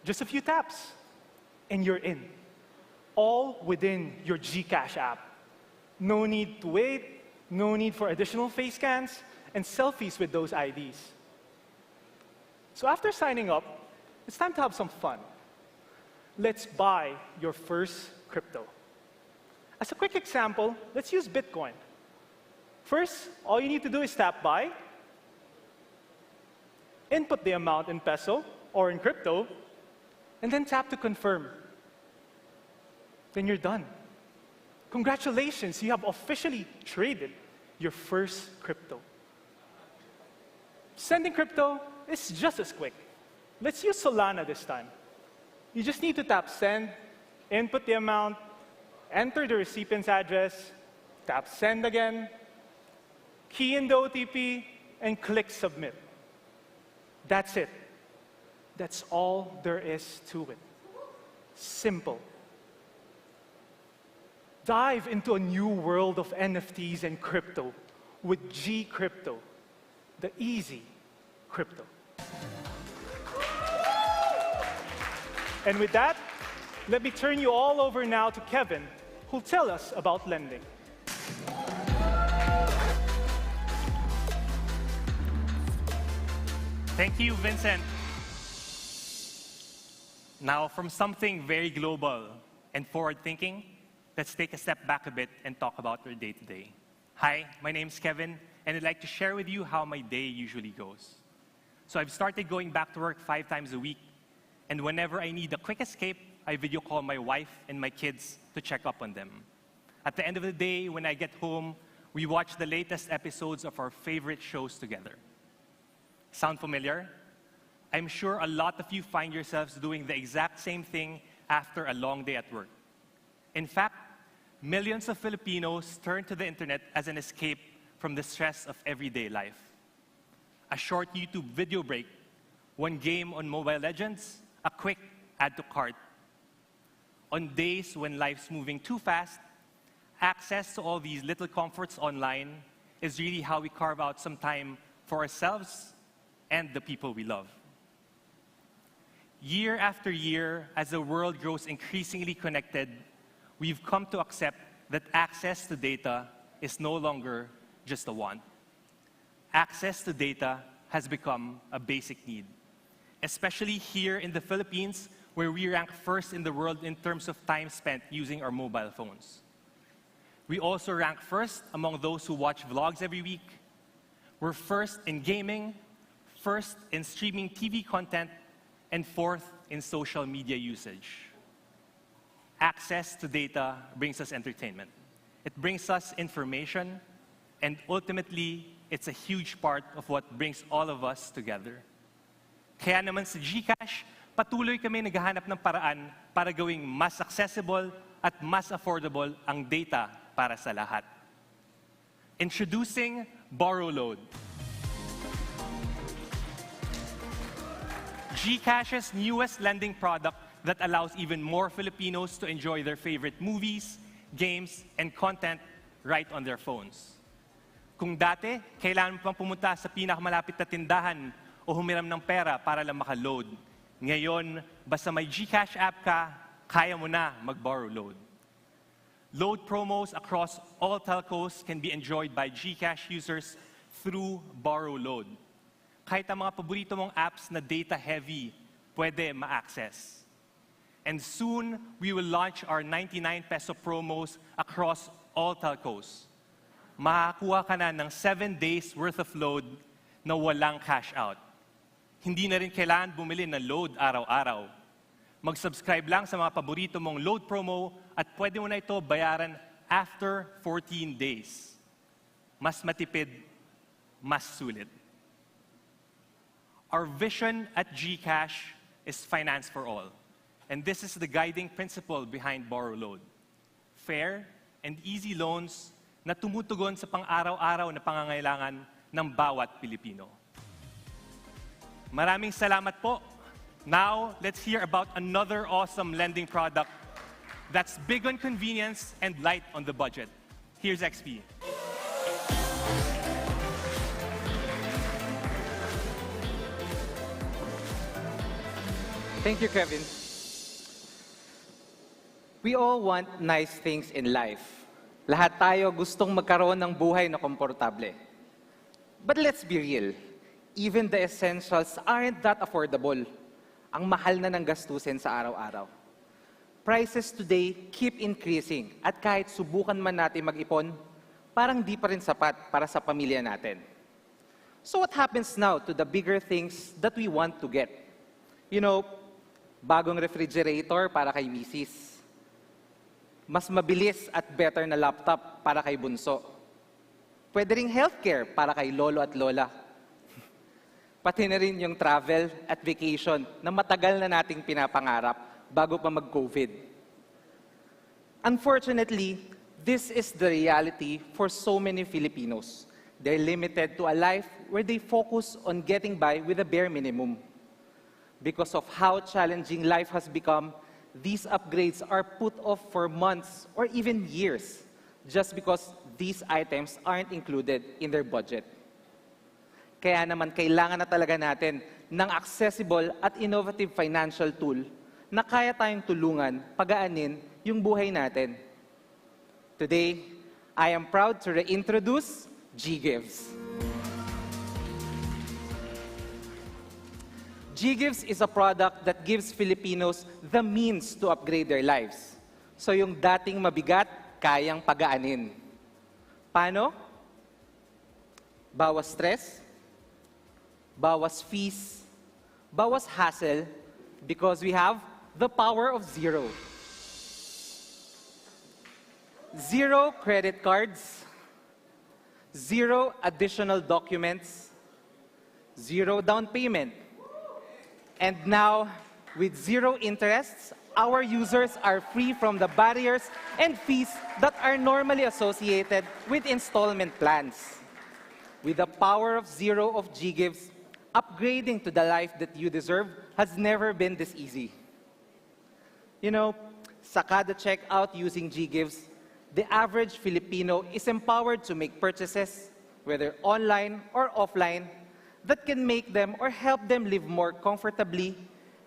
Speaker 11: Just a few taps, and you're in, all within your GCash app. No need to wait, no need for additional face scans and selfies with those IDs. So after signing up, it's time to have some fun. Let's buy your first crypto. As a quick example, let's use Bitcoin. First, all you need to do is tap buy, input the amount in peso or in crypto, and then tap to confirm. Then you're done. Congratulations, you have officially traded your first crypto. Sending crypto is just as quick. Let's use Solana this time. You just need to tap send, input the amount, enter the recipient's address, tap send again, key in the OTP, and click submit. That's it. That's all there is to it. Simple. Dive into a new world of NFTs and crypto with GCrypto, the easy crypto. And with that, let me turn you all over now to Kevin, who'll tell us about lending.
Speaker 12: Thank you, Vincent. Now, from something very global and forward-thinking, let's take a step back a bit and talk about your day-to-day. Hi, my name's Kevin, and I'd like to share with you how my day usually goes. So I've started going back to work 5 times a week, and whenever I need a quick escape, I video call my wife and my kids to check up on them. At the end of the day, when I get home, we watch the latest episodes of our favorite shows together. Sound familiar? I'm sure a lot of you find yourselves doing the exact same thing after a long day at work. In fact, millions of Filipinos turn to the internet as an escape from the stress of everyday life. A short YouTube video break, one game on Mobile Legends, a quick add to cart. On days when life's moving too fast, access to all these little comforts online is really how we carve out some time for ourselves and the people we love. Year after year, as the world grows increasingly connected, we've come to accept that access to data is no longer just a want. Access to data has become a basic need, especially here in the Philippines, where we rank first in the world in terms of time spent using our mobile phones. We also rank first among those who watch vlogs every week. We're first in gaming, first in streaming TV content, and fourth in social media usage. Access to data brings us entertainment. It brings us information, and ultimately, it's a huge part of what brings all of us together. Kaya naman sa GCash, patuloy kami naghahanap ng paraan para gawing mas accessible at mas affordable ang data para sa lahat. Introducing Borrow Load. GCash's newest lending product that allows even more Filipinos to enjoy their favorite movies, games, and content right on their phones. Kung dati, kailangan mo pang pumunta sa pinakamalapit na tindahan o humiram ng pera para lang makaload. Ngayon, basta may GCash app ka, kaya mo na mag-borrow load. Load promos across all telcos can be enjoyed by GCash users through Borrow Load. Kahit ang mga paborito mong apps na data-heavy, pwede ma-access. And soon, we will launch our 99 peso promos across all telcos. Makakuha ka na ng 7 days worth of load na walang cash out. Hindi na rin kailangan bumili ng load araw-araw. Mag-subscribe lang sa mga paborito mong load promo at pwede mo na ito bayaran after 14 days. Mas matipid, mas sulit. Our vision at GCash is finance for all. And this is the guiding principle behind Borrow Load. Fair and easy loans na tumutugon sa pang-araw-araw na pangangailangan ng bawat Pilipino. Maraming salamat po. Now, let's hear about another awesome lending product that's big on convenience and light on the budget. Here's XP.
Speaker 5: Thank you, Kevin. We all want nice things in life. Lahat tayo gustong magkaroon ng buhay na komportable. But let's be real. Even the essentials aren't that affordable. Ang mahal na ng gastusin sa araw-araw. Prices today keep increasing at kahit subukan man natin mag-ipon, parang di pa rin sapat para sa pamilya natin. So what happens now to the bigger things that we want to get? You know, bagong refrigerator para kay misis. Mas mabilis at better na laptop para kay bunso. Pwede ring healthcare para kay lolo at lola. Pati na rin yung travel at vacation na matagal na nating pinapangarap bago pa mag-COVID. Unfortunately, this is the reality for so many Filipinos. They're limited to a life where they focus on getting by with a bare minimum. Because of how challenging life has become, these upgrades are put off for months or even years just because these items aren't included in their budget. Kaya naman kailangan na talaga natin ng accessible at innovative financial tool na kaya tayong tulungan pagaanin yung buhay natin. Today, I am proud to reintroduce GGives. GGives is a product that gives Filipinos the means to upgrade their lives. So yung dating mabigat, kayang pagaanin. Paano? Bawas stress, bawas fees, bawas hassle, because we have the power of zero. Zero credit cards, zero additional documents, zero down payment. And now, with zero interests, our users are free from the barriers and fees that are normally associated with installment plans. With the power of zero of GGives, upgrading to the life that you deserve has never been this easy. You know,
Speaker 13: sa kada checkout using GGives, the average Filipino is empowered to make purchases, whether online or offline, that can make them or help them live more comfortably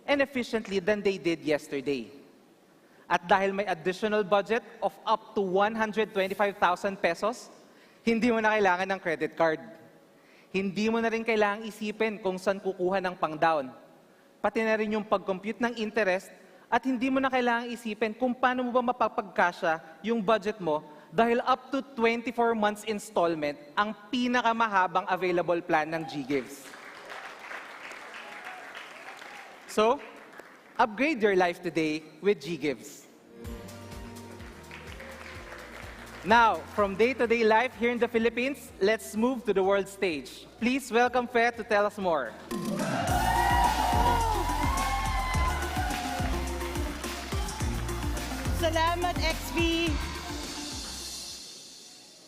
Speaker 13: and efficiently than they did yesterday. At dahil may additional budget of up to 125,000 pesos, hindi mo na kailangan ng credit card. Hindi mo na rin kailangang isipin kung saan kukuha ng pang-down. Pati na rin yung pag-compute ng interest at hindi mo na kailangang isipin kung paano mo ba mapapagkasya yung budget mo dahil up to 24 months installment ang pinakamahabang available plan ng GGives. So, upgrade your life today with GGives. Now, from day-to-day life here in the Philippines, let's move to the world stage. Please welcome Fe to tell us more.
Speaker 2: Salamat, XV!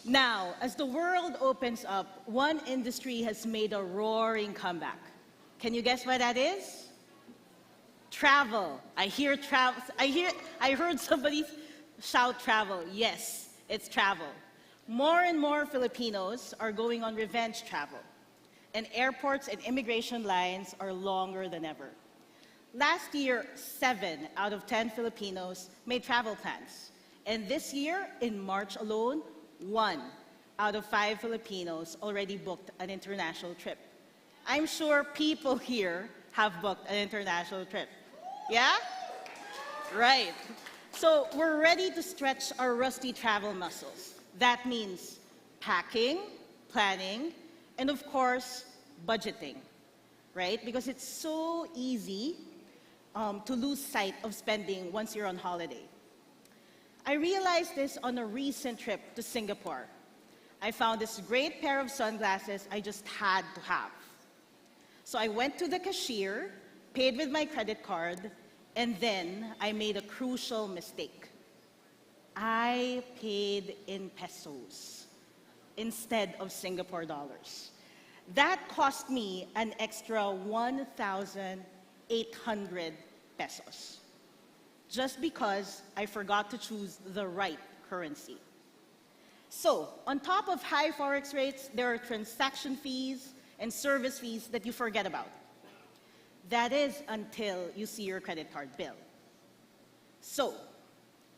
Speaker 2: Now, as the world opens up, one industry has made a roaring comeback. Can you guess what that is? Travel. I heard somebody shout travel. Yes, it's travel. More and more Filipinos are going on revenge travel, and airports and immigration lines are longer than ever. Last year, 7 out of 10 Filipinos made travel plans. And this year, in March alone, 1 out of 5 Filipinos already booked an international trip. I'm sure people here have booked an international trip. Yeah? Right. So we're ready to stretch our rusty travel muscles. That means packing, planning, and of course, budgeting. Right? Because it's so easy to lose sight of spending once you're on holiday. I realized this on a recent trip to Singapore. I found this great pair of sunglasses I just had to have. So I went to the cashier, paid with my credit card, and then I made a crucial mistake. I paid in pesos instead of Singapore dollars. That cost me an extra 1,800 pesos, just because I forgot to choose the right currency. So, on top of high forex rates, there are transaction fees and service fees that you forget about. That is until you see your credit card bill. So,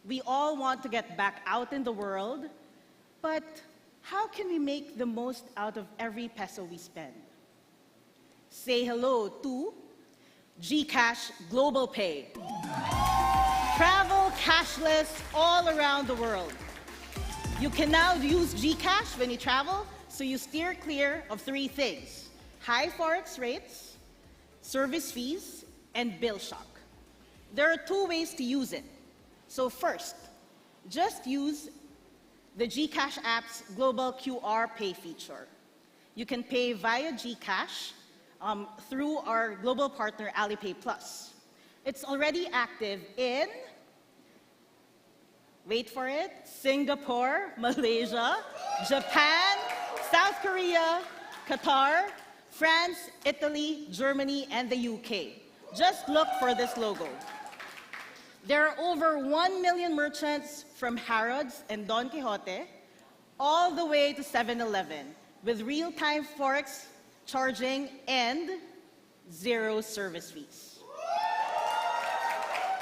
Speaker 2: we all want to get back out in the world, but how can we make the most out of every peso we spend? Say hello to GCash Global Pay. Travel cashless all around the world. You can now use GCash when you travel, so you steer clear of 3 things: high forex rates, service fees, and bill shock. There are 2 ways to use it. So first, just use the GCash app's global QR pay feature. You can pay via GCash through our global partner Alipay Plus. It's already active in, wait for it, Singapore, Malaysia, Japan, South Korea, Qatar, France, Italy, Germany, and the UK. Just look for this logo. There are over 1 million merchants from Harrods and Don Quixote all the way to 7-Eleven with real-time forex charging and 0 service fees.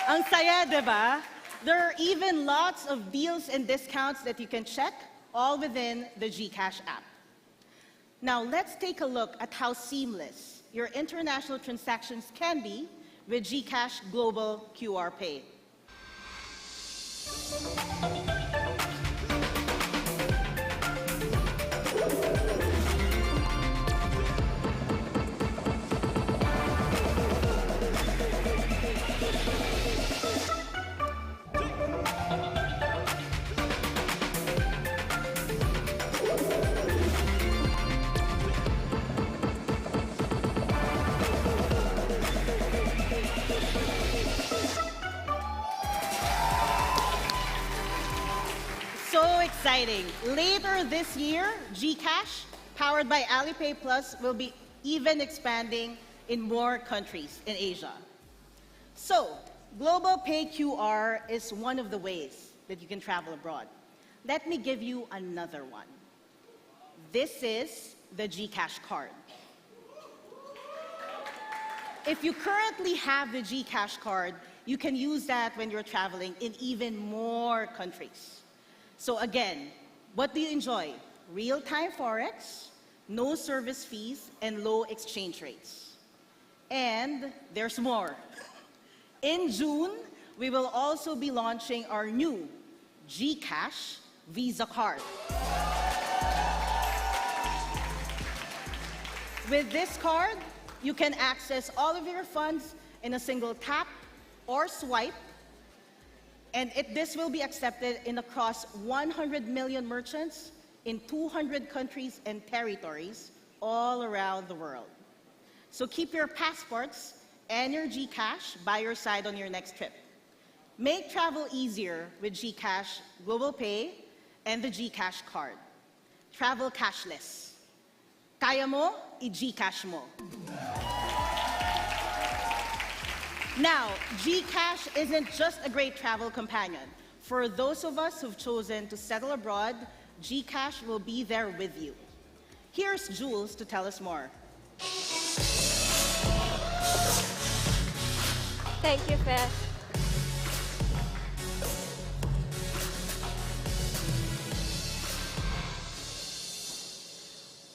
Speaker 2: Ang saya, diba? There are even lots of deals and discounts that you can check all within the GCash app. Now, let's take a look at how seamless your international transactions can be with GCash Global QR Pay. Exciting. Later this year, GCash, powered by Alipay Plus, will be even expanding in more countries in Asia. So,
Speaker 14: Global Pay QR is one of the ways that you can travel abroad. Let me give you another one. This is the GCash card. If you currently have the GCash card, you can use that when you're traveling in even more countries. So again, what do you enjoy? Real-time Forex, no service fees, and low exchange rates. And there's more. In June, we will also be launching our new GCash Visa card. With this card, you can access all of your funds in a single tap or swipe, and this will be accepted in across 100 million merchants in 200 countries and territories all around the world. So keep your passports and your GCash by your side on your next trip. Make travel easier with GCash, Global Pay, and the GCash card. Travel cashless. Kaya mo, i-GCash mo. Now, GCash isn't just a great travel companion. For those of us who've chosen to settle abroad, GCash will be there with you. Here's Jules to tell us more.
Speaker 15: Thank you, Fe.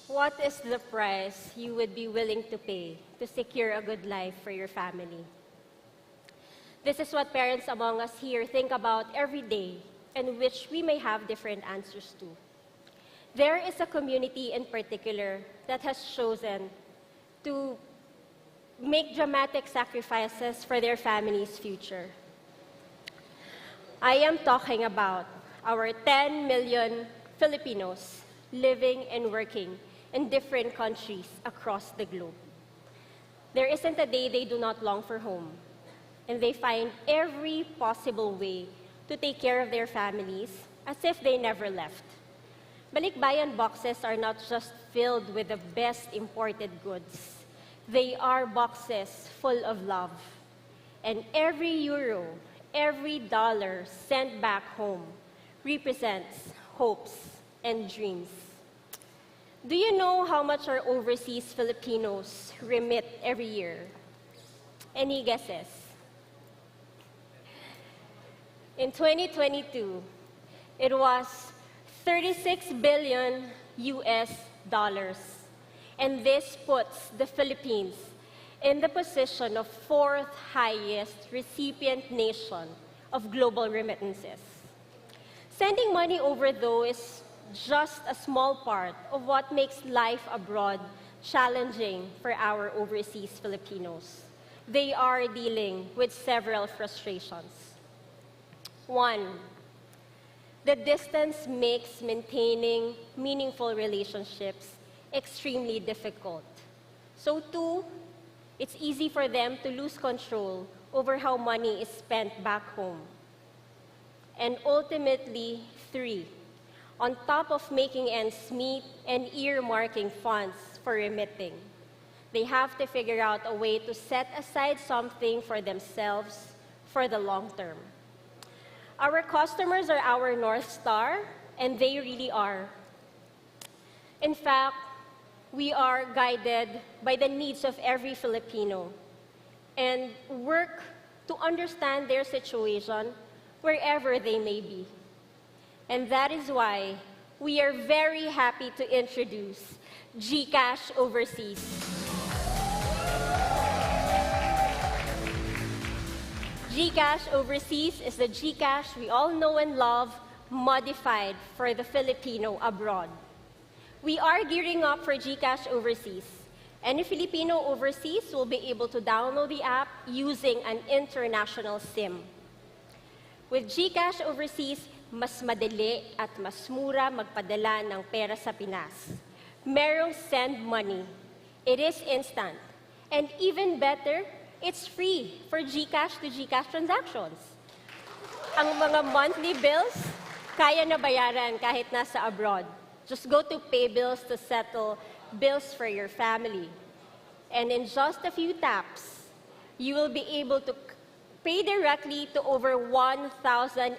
Speaker 15: What is the price you would be willing to pay to secure a good life for your family? This is what parents among us here think about every day, and which we may have different answers to. There is a community in particular that has chosen to make dramatic sacrifices for their family's future. I am talking about our 10 million Filipinos living and working in different countries across the globe. There isn't a day they do not long for home, and they find every possible way to take care of their families as if they never left. Balikbayan boxes are not just filled with the best imported goods. They are boxes full of love. And every euro, every dollar sent back home represents hopes and dreams. Do you know how much our overseas Filipinos remit every year? Any guesses? In 2022, it was 36 billion US dollars. And this puts the Philippines in the position of 4th highest recipient nation of global remittances. Sending money over, though, is just a small part of what makes life abroad challenging for our overseas Filipinos. They are dealing with several frustrations. One, the distance makes maintaining meaningful relationships extremely difficult. So two, it's easy for them to lose control over how money is spent back home. And ultimately, three, on top of making ends meet and earmarking funds for remitting, they have to figure out a way to set aside something for themselves for the long term. Our customers are our North Star, and they really are. In fact, we are guided by the needs of every Filipino and work to understand their situation wherever they may be. And that is why we are very happy to introduce GCash Overseas. GCash Overseas is the GCash we all know and love, modified for the Filipino abroad. We are gearing up for GCash Overseas. Any Filipino overseas will be able to download the app using an international SIM. With GCash Overseas, mas madali at mas mura magpadala ng pera sa Pinas. Merong send money. It is instant. And even better, it's free for GCash to GCash transactions. Ang mga monthly bills, kaya na bayaran kahit nasa abroad. Just go to Pay Bills to settle bills for your family. And in just a few taps, you will be able to pay directly to over 1,800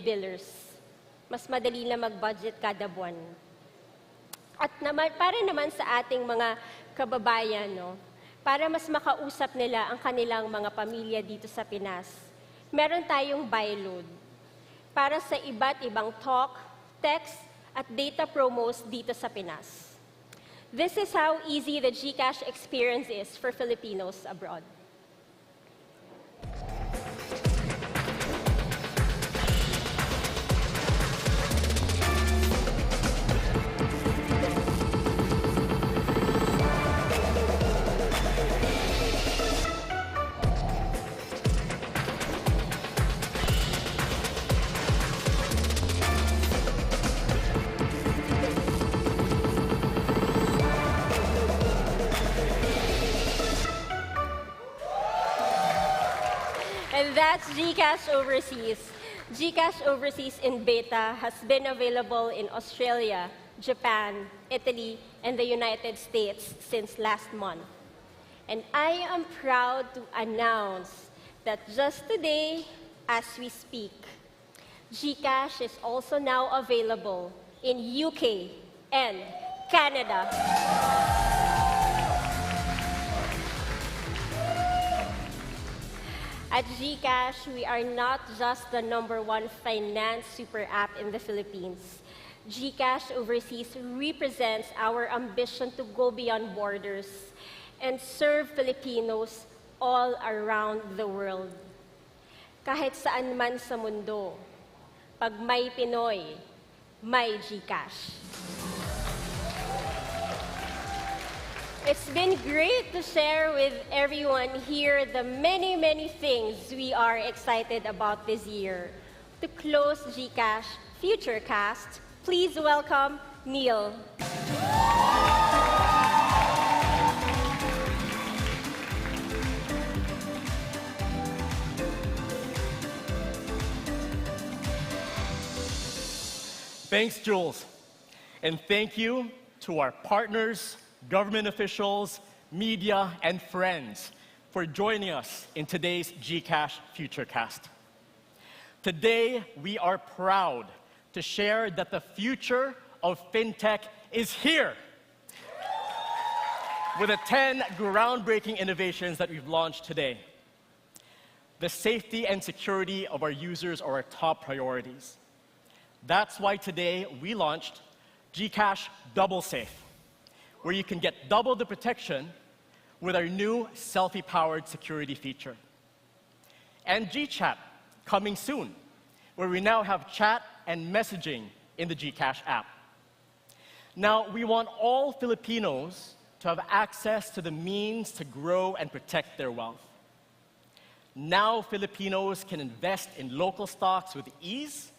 Speaker 15: billers. Mas madali na mag-budget kada buwan. At para naman sa ating mga kababayan, no, para mas makausap nila ang kanilang mga pamilya dito sa Pinas, meron tayong buy load para sa iba't ibang talk, text, at data promos dito sa Pinas. This is how easy the GCash experience is for Filipinos abroad. And that's GCash Overseas. GCash Overseas in beta has been available in Australia, Japan, Italy, and the United States since last month. And I am proud to announce that just today, as we speak, GCash is also now available in UK and Canada. At GCash, we are not just the #1 finance super app in the Philippines. GCash Overseas represents our ambition to go beyond borders and serve Filipinos all around the world. Kahit saan man sa mundo, pag may Pinoy, may GCash. It's been great to share with everyone here the many, many things we are excited about this year. To close GCash Futurecast, please welcome Neil.
Speaker 16: Thanks, Jules. And thank you to our partners, government officials, media, and friends for joining us in today's GCash Futurecast. Today, we are proud to share that the future of fintech is here with the 10 groundbreaking innovations that we've launched today. The safety and security of our users are our top priorities. That's why today we launched GCash Double Safe, where you can get double the protection with our new selfie-powered security feature. And Gchat, coming soon, where we now have chat and messaging in the GCash app. Now, we want all Filipinos to have access to the means to grow and protect their wealth. Now, Filipinos can invest in local stocks with ease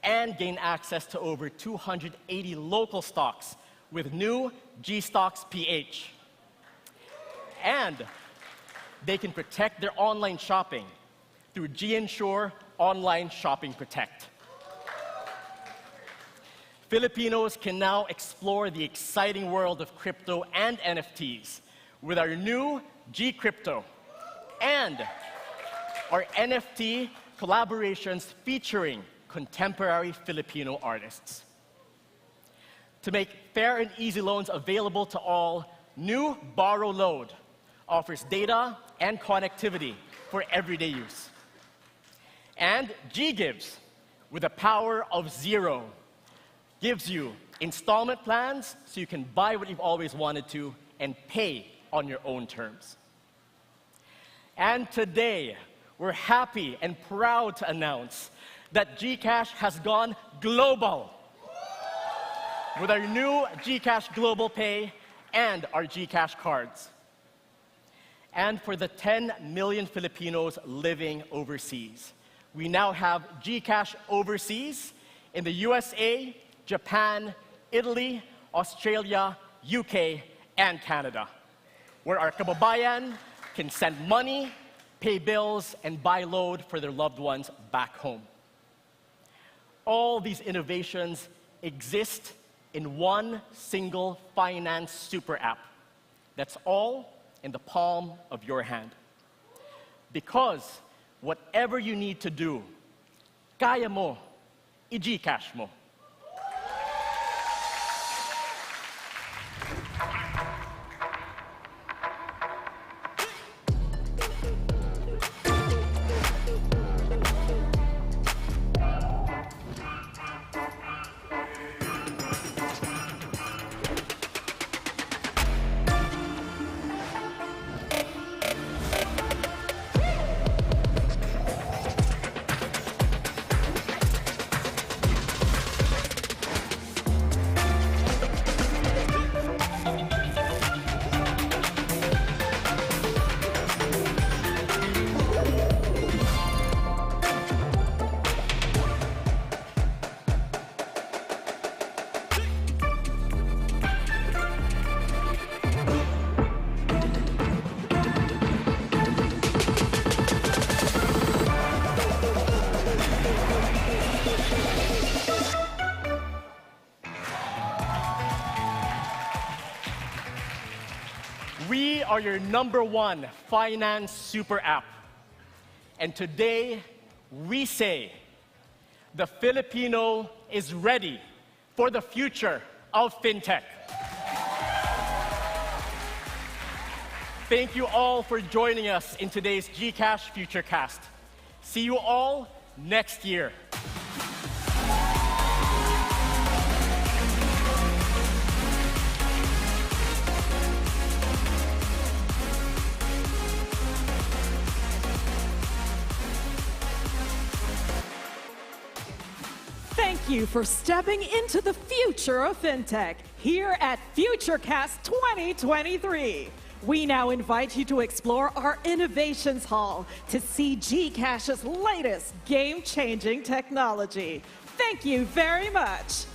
Speaker 16: and gain access to over 280 local stocks with new GStocks PH. And they can protect their online shopping through GEnsure Online Shopping Protect. Filipinos can now explore the exciting world of crypto and NFTs with our new GCrypto and our NFT collaborations featuring contemporary Filipino artists. To make fair and easy loans available to all, new Borrow Load offers data and connectivity for everyday use. And GGives, with the power of zero, gives you installment plans so you can buy what you've always wanted to and pay on your own terms. And today, we're happy and proud to announce that GCash has gone global with our new GCash Global Pay and our GCash cards. And for the 10 million Filipinos living overseas, we now have GCash Overseas in the USA, Japan, Italy, Australia, UK, and Canada, where our kababayan can send money, pay bills, and buy load for their loved ones back home. All these innovations exist in one single finance super app. That's all in the palm of your hand. Because whatever you need to do, kaya mo, i-GCash mo. We are your #1 finance super app. And today, we say, the Filipino is ready for the future of fintech. Thank you all for joining us in today's GCash Futurecast. See you all next year.
Speaker 1: Thank you for stepping into the future of fintech here at Futurecast 2023. We now invite you to explore our Innovations Hall to see GCash's latest game-changing technology. Thank you very much.